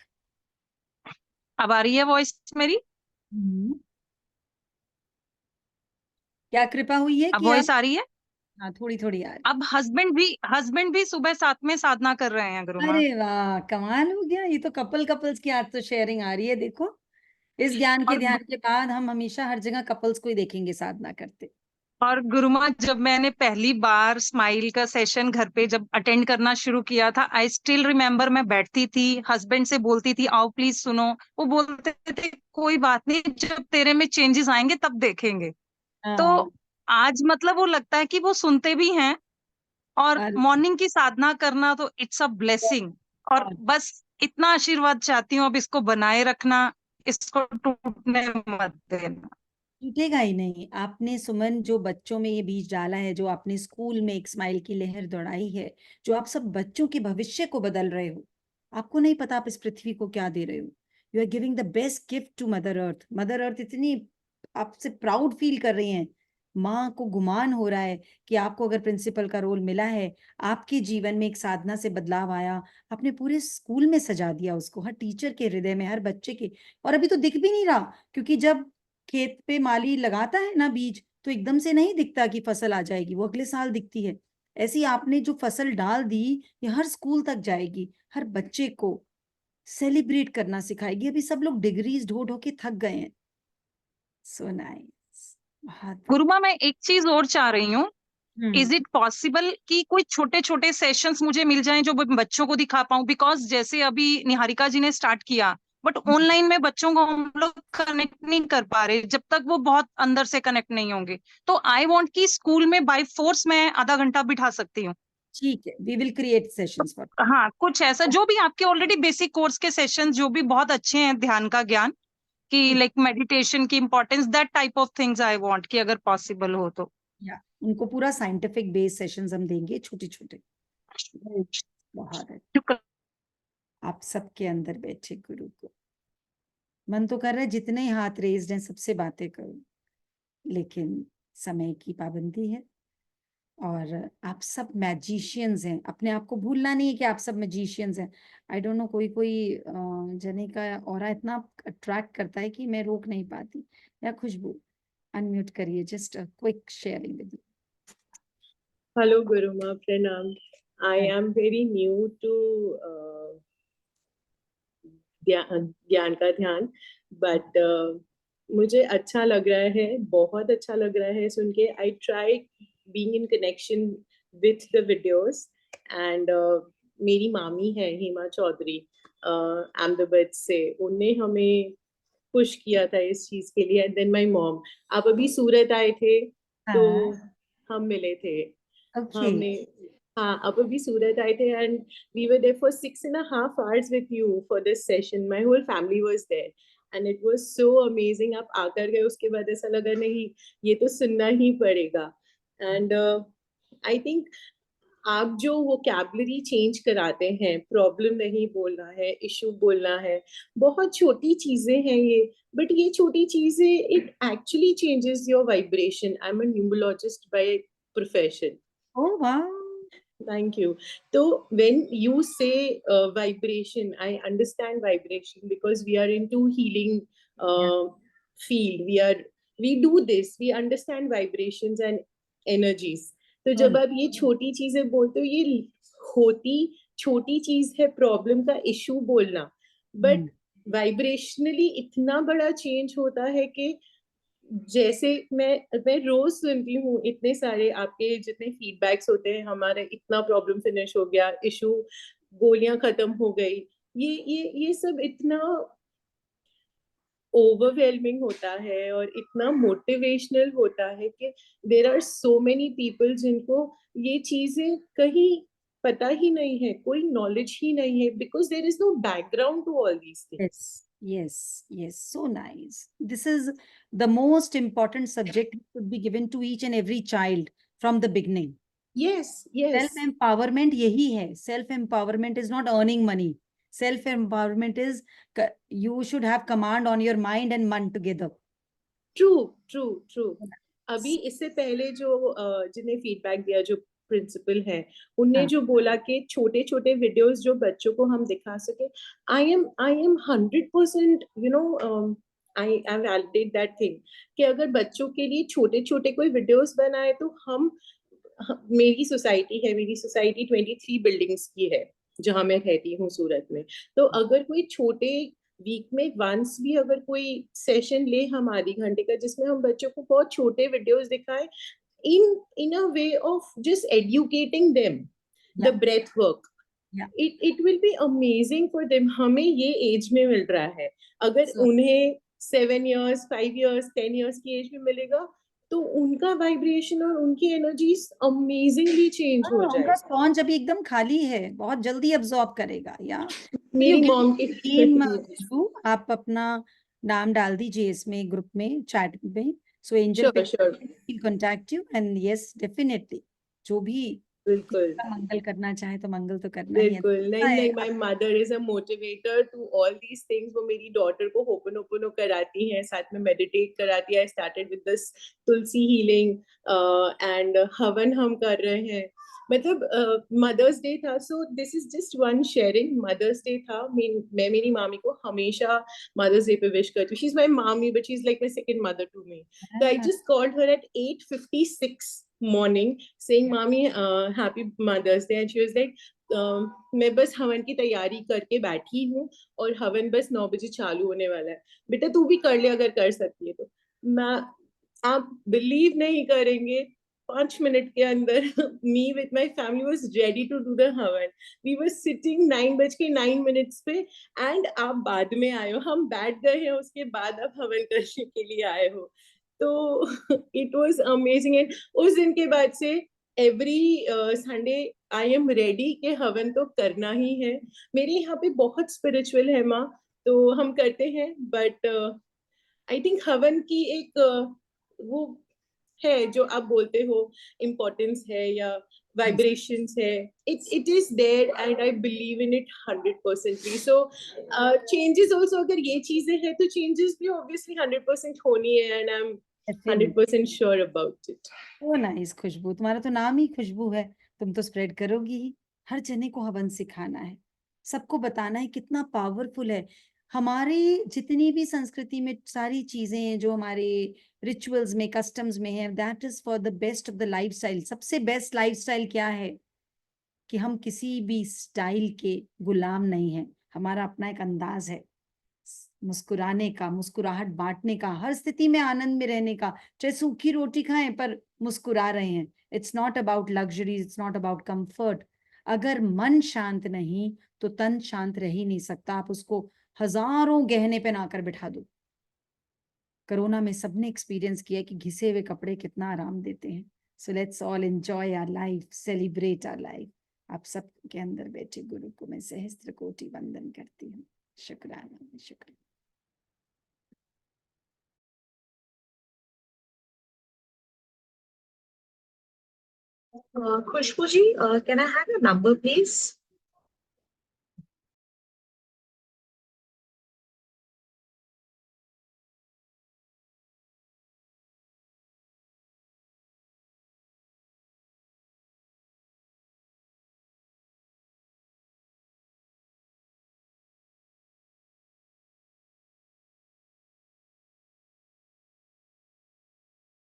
S14: अब आ रही है वॉइस मेरी?
S1: क्या कृपा हुई है
S14: अब
S1: कि
S14: वॉइस
S1: आप?
S14: आ रही है?
S1: हाँ, थोड़ी थोड़ी आ रही।
S14: अब हस्बैंड भी सुबह साथ में साधना कर रहे हैं गुरु माँ।
S1: अरे वाह, कमाल हो गया। ये तो कपल्स की आज तो शेयरिंग आ रही है। देखो, इस ज्ञान के
S14: और
S1: ध्यान के बाद हम हमेशा हर जगह कपल्स को ही देखेंगे साधना करते।
S14: और गुरु माँ, जब मैंने पहली बार स्माइल का सेशन घर पे जब अटेंड करना शुरू किया था, आई स्टिल रिमेम्बर, मैं बैठती थी, हस्बैंड से बोलती थी आओ प्लीज सुनो। वो बोलते थे कोई बात नहीं, जब तेरे में चेंजेस आएंगे तब देखेंगे। तो
S1: हाँ।
S14: आज मतलब वो लगता है कि वो सुनते भी हैं। और
S1: और
S14: मॉर्निंग की साधना करना तो इट्स अ ब्लेसिंग। और बस इतना आशीर्वाद चाहती हूँ, अब इसको बनाए रखना, इसको टूटने मत देना।
S1: टूटेगा ही नहीं। आपने सुमन जो बच्चों में ये बीज डाला है, जो आपने स्कूल में एक स्माइल की लहर दौड़ाई है, जो आप सब बच्चों के भविष्य को बदल रहे हो। आपको नहीं पता आप इस पृथ्वी को क्या दे रहे हो। You are giving the best gift to mother earth. Mother earth इतनी आपसे प्राउड फील कर रही हैं। माँ को गुमान हो रहा है कि आपको अगर प्रिंसिपल का रोल मिला है, आपके जीवन में एक साधना से बदलाव आया, आपने पूरे स्कूल में सजा दिया उसको, हर टीचर के हृदय में, हर बच्चे के। और अभी तो दिख भी नहीं रहा, क्योंकि जब खेत पे माली लगाता है ना बीज, तो एकदम से नहीं दिखता कि फसल आ जाएगी, वो अगले साल दिखती है। ऐसी आपने जो फसल डाल दी, ये हर स्कूल तक जाएगी, हर बच्चे को सेलिब्रेट करना सिखाएगी। अभी सब लोग डिग्रीज ढो ढो के थक गए हैं। सो नाइस, बहुत।
S14: गुरु माँ, मैं एक चीज और चाह रही हूँ।
S1: हम्म।
S14: इज इट पॉसिबल कि कोई छोटे छोटे सेशंस मुझे मिल जाएं जो मैं बच्चों को दिखा पाऊं? बिकॉज जैसे अभी निहारिका जी ने स्टार्ट किया, बट ऑनलाइन में बच्चों को हम लोग कनेक्ट नहीं कर पा रहे जब तक वो बहुत अंदर से कनेक्ट नहीं होंगे। तो आई वांट कि स्कूल में बाय फोर्स मैं आधा घंटा बिठा सकती हूँ।
S1: ठीक है, we will create sessions for.
S14: हाँ, कुछ ऐसा जो भी आपके ऑलरेडी बेसिक कोर्स के सेशन जो भी बहुत अच्छे हैं, ध्यान का ज्ञान की, लाइक मेडिटेशन की importance, that type of things I want कि अगर पॉसिबल हो तो।
S1: या उनको पूरा साइंटिफिक बेस्ड सेशंस हम देंगे, छोटे छोटे। बहुत है। आप सबके अंदर बैठे गुरु को मन तो कर रहा है जितने ही हाथ रेज्ड हैं सबसे बातें करूं, लेकिन समय की पाबंदी है। और आप सब मैजिशियंस हैं, अपने आप को भूलना नहीं है कि आप सब मैजिशियंस हैं। आई डोंट नो, कोई कोई जने का ऑरा इतना अट्रैक्ट करता है कि मैं रोक नहीं पाती। या खुशबू, अनम्यूट करिए, just quick sharing with you.
S15: Hello, Guru Ma, Pranam. I am very new to ज्ञान का ध्यान, बट मुझे अच्छा लग रहा है, बहुत अच्छा लग रहा है सुन के। I try being in connection with the videos, and मेरी मामी है हेमा चौधरी अहमदाबाद से, उनने हमें पुश किया था इस चीज के लिए। एंड देन माय मॉम, आप अभी सूरत आए थे तो हम मिले थे। हमने, हाँ, अब अभी सूरत आए थे, and we were there for 6.5 hours with you for this session. My whole family was there and it was so amazing. आप आकर गए, उसके बाद ऐसा लगा नहीं, ये तो सुनना ही पड़ेगा। एंड आई थिंक आप जो वोकैबुलरी चेंज कराते हैं, प्रॉब्लम नहीं बोलना है, इशू बोलना है, बहुत छोटी चीजें हैं ये, बट ये छोटी चीजें it actually changes your vibration. I am a numerologist by profession.
S1: Oh wow.
S15: Thank you. So when you say vibration, I understand vibration because we are into healing field. We do this. We understand vibrations and energies. तो जब आप ये छोटी चीजें बोलते हो, ये होती छोटी चीज है, प्रॉब्लम का इशू बोलना, बट वाइब्रेशनली इतना बड़ा चेंज होता है कि जैसे मैं रोज सुनती हूँ इतने सारे आपके जितने फीडबैक्स होते हैं, हमारे इतना प्रॉब्लम फिनिश हो गया, इशू, गोलियां खत्म हो गई, ये सब इतना ओवरवेलमिंग होता है और इतना मोटिवेशनल होता है कि there are so many people जिनको ये चीजें कहीं पता ही नहीं है, कोई नॉलेज ही नहीं है, because there is no background to all these things.
S1: Yes, so nice. This is the most important subject that should be given to each and every child from the beginning.
S15: Yes.
S1: Self empowerment यही है. Self empowerment is not earning money. Self empowerment is you should have command on your mind and मन together.
S15: True. अभी इससे पहले जो जिन्हें feedback दिया, जो प्रिंसिपल है, उनने जो बोला कि छोटे छोटे वीडियोस जो बच्चों को हम दिखा सके, I am 100% I validate that thing कि अगर बच्चों के लिए छोटे छोटे कोई वीडियोस बनाए तो मेरी सोसाइटी 23 बिल्डिंग्स की है जहां मैं रहती हूँ सूरत में. तो अगर कोई छोटे वीक में वंस भी अगर कोई सेशन ले हम आधे घंटे का, जिसमें हम बच्चों को बहुत छोटे वीडियोस दिखाएं in a way of just educating them the breath work, it will be amazing for them. हमें ये एज में मिल रहा है, अगर उन्हें 7 years 5 years 10 years की एज में मिलेगा तो उनका वाइब्रेशन और उनकी एनर्जीज अमेजिंगली चेंज हो जाएगा.
S1: उनका स्पॉन्ज अभी एकदम खाली है, बहुत जल्दी अब्सॉर्ब करेगा.
S15: मेरी मॉम की
S1: खुशबू, आप अपना नाम डाल दीजिए इसमें ग्रुप में, चैट में, so Angel will contact you and yes definitely जो भी
S15: बिल्कुल
S1: मंगल करना चाहे तो मंगल तो करना ही है.
S15: बिल्कुल नहीं, my mother is a motivator to all these things. वो मेरी डॉटर को होपनोपोनो कराती है, साथ में मेडिटेट कराती है. I started with this tulsi healing and havan हम कर रहे हैं. मतलब मदर्स डे था, so this is just one sharing. Mother's day था, मैं मेरी मामी को हमेशा मदर्स डे पे विश करती हूँ. She is my mami but she is like my second mother to me. So I just called her at 8:56 morning saying, "Mommy, happy Mother's Day." And she was like, मैं बस हवन की तैयारी करके बैठी हूँ और हवन बस 9 बजे चालू होने वाला है. बेटा तू भी कर ले अगर कर सकती है तो. आप बिलीव नहीं करेंगे, 5 मिनट के अंदर me with my family was ready to do the हवन. We were sitting 9:09 पे and आप बाद में आए हो, हम बैठ गए हैं, उसके बाद आप हवन करने के लिए आए हो. तो it was amazing. And उस दिन के बाद से every Sunday I am ready कि हवन तो करना ही है. मेरे यहाँ पे बहुत स्पिरिचुअल है माँ, तो हम करते हैं. बट आई थिंक हवन की एक वो है जो आप बोलते हो इम्पोर्टेंस है या वाइब्रेशंस है, it is there and I believe in it 100%. So changes also, अगर ये चीजें हैं तो changes भी obviously 100% होनी है and I'm 100% sure about it.
S1: So nice खुशबू, तुम्हारा तो नाम ही खुशबू है, तुम तो स्प्रेड करोगी ही. हर जने को हवन सिखाना है, सबको बताना है कितना पावरफुल है. हमारी जितनी भी संस्कृति में सारी चीजें हैं जो हमारे रिचुअल्स में, कस्टम्स में है, that is for the best of the lifestyle. सबसे बेस्ट लाइफस्टाइल क्या है कि हम किसी भी स्टाइल के गुलाम नहीं हैं. हमारा अपना एक अंदाज है मुस्कुराने का, मुस्कुराहट बांटने का, हर स्थिति में आनंद में रहने का. चाहे सूखी रोटी खाएं पर मुस्कुरा रहे हैं. It's not about luxury, it's not about comfort. अगर मन शांत नहीं तो तन शांत रह ही नहीं सकता. आप उसको हजारों गहने पहना कर बिठा दो. कोरोना में सबने एक्सपीरियंस किया कि घिसे हुए कपड़े कितना आराम देते हैं. So let's all enjoy our life, celebrate our life. आप सबके अंदर बैठे गुरु को मैं सहस्त्र कोटि वंदन करती हूँ. शुक्राना, शुक्राना.
S16: Khushbu ji, can I have your number, please?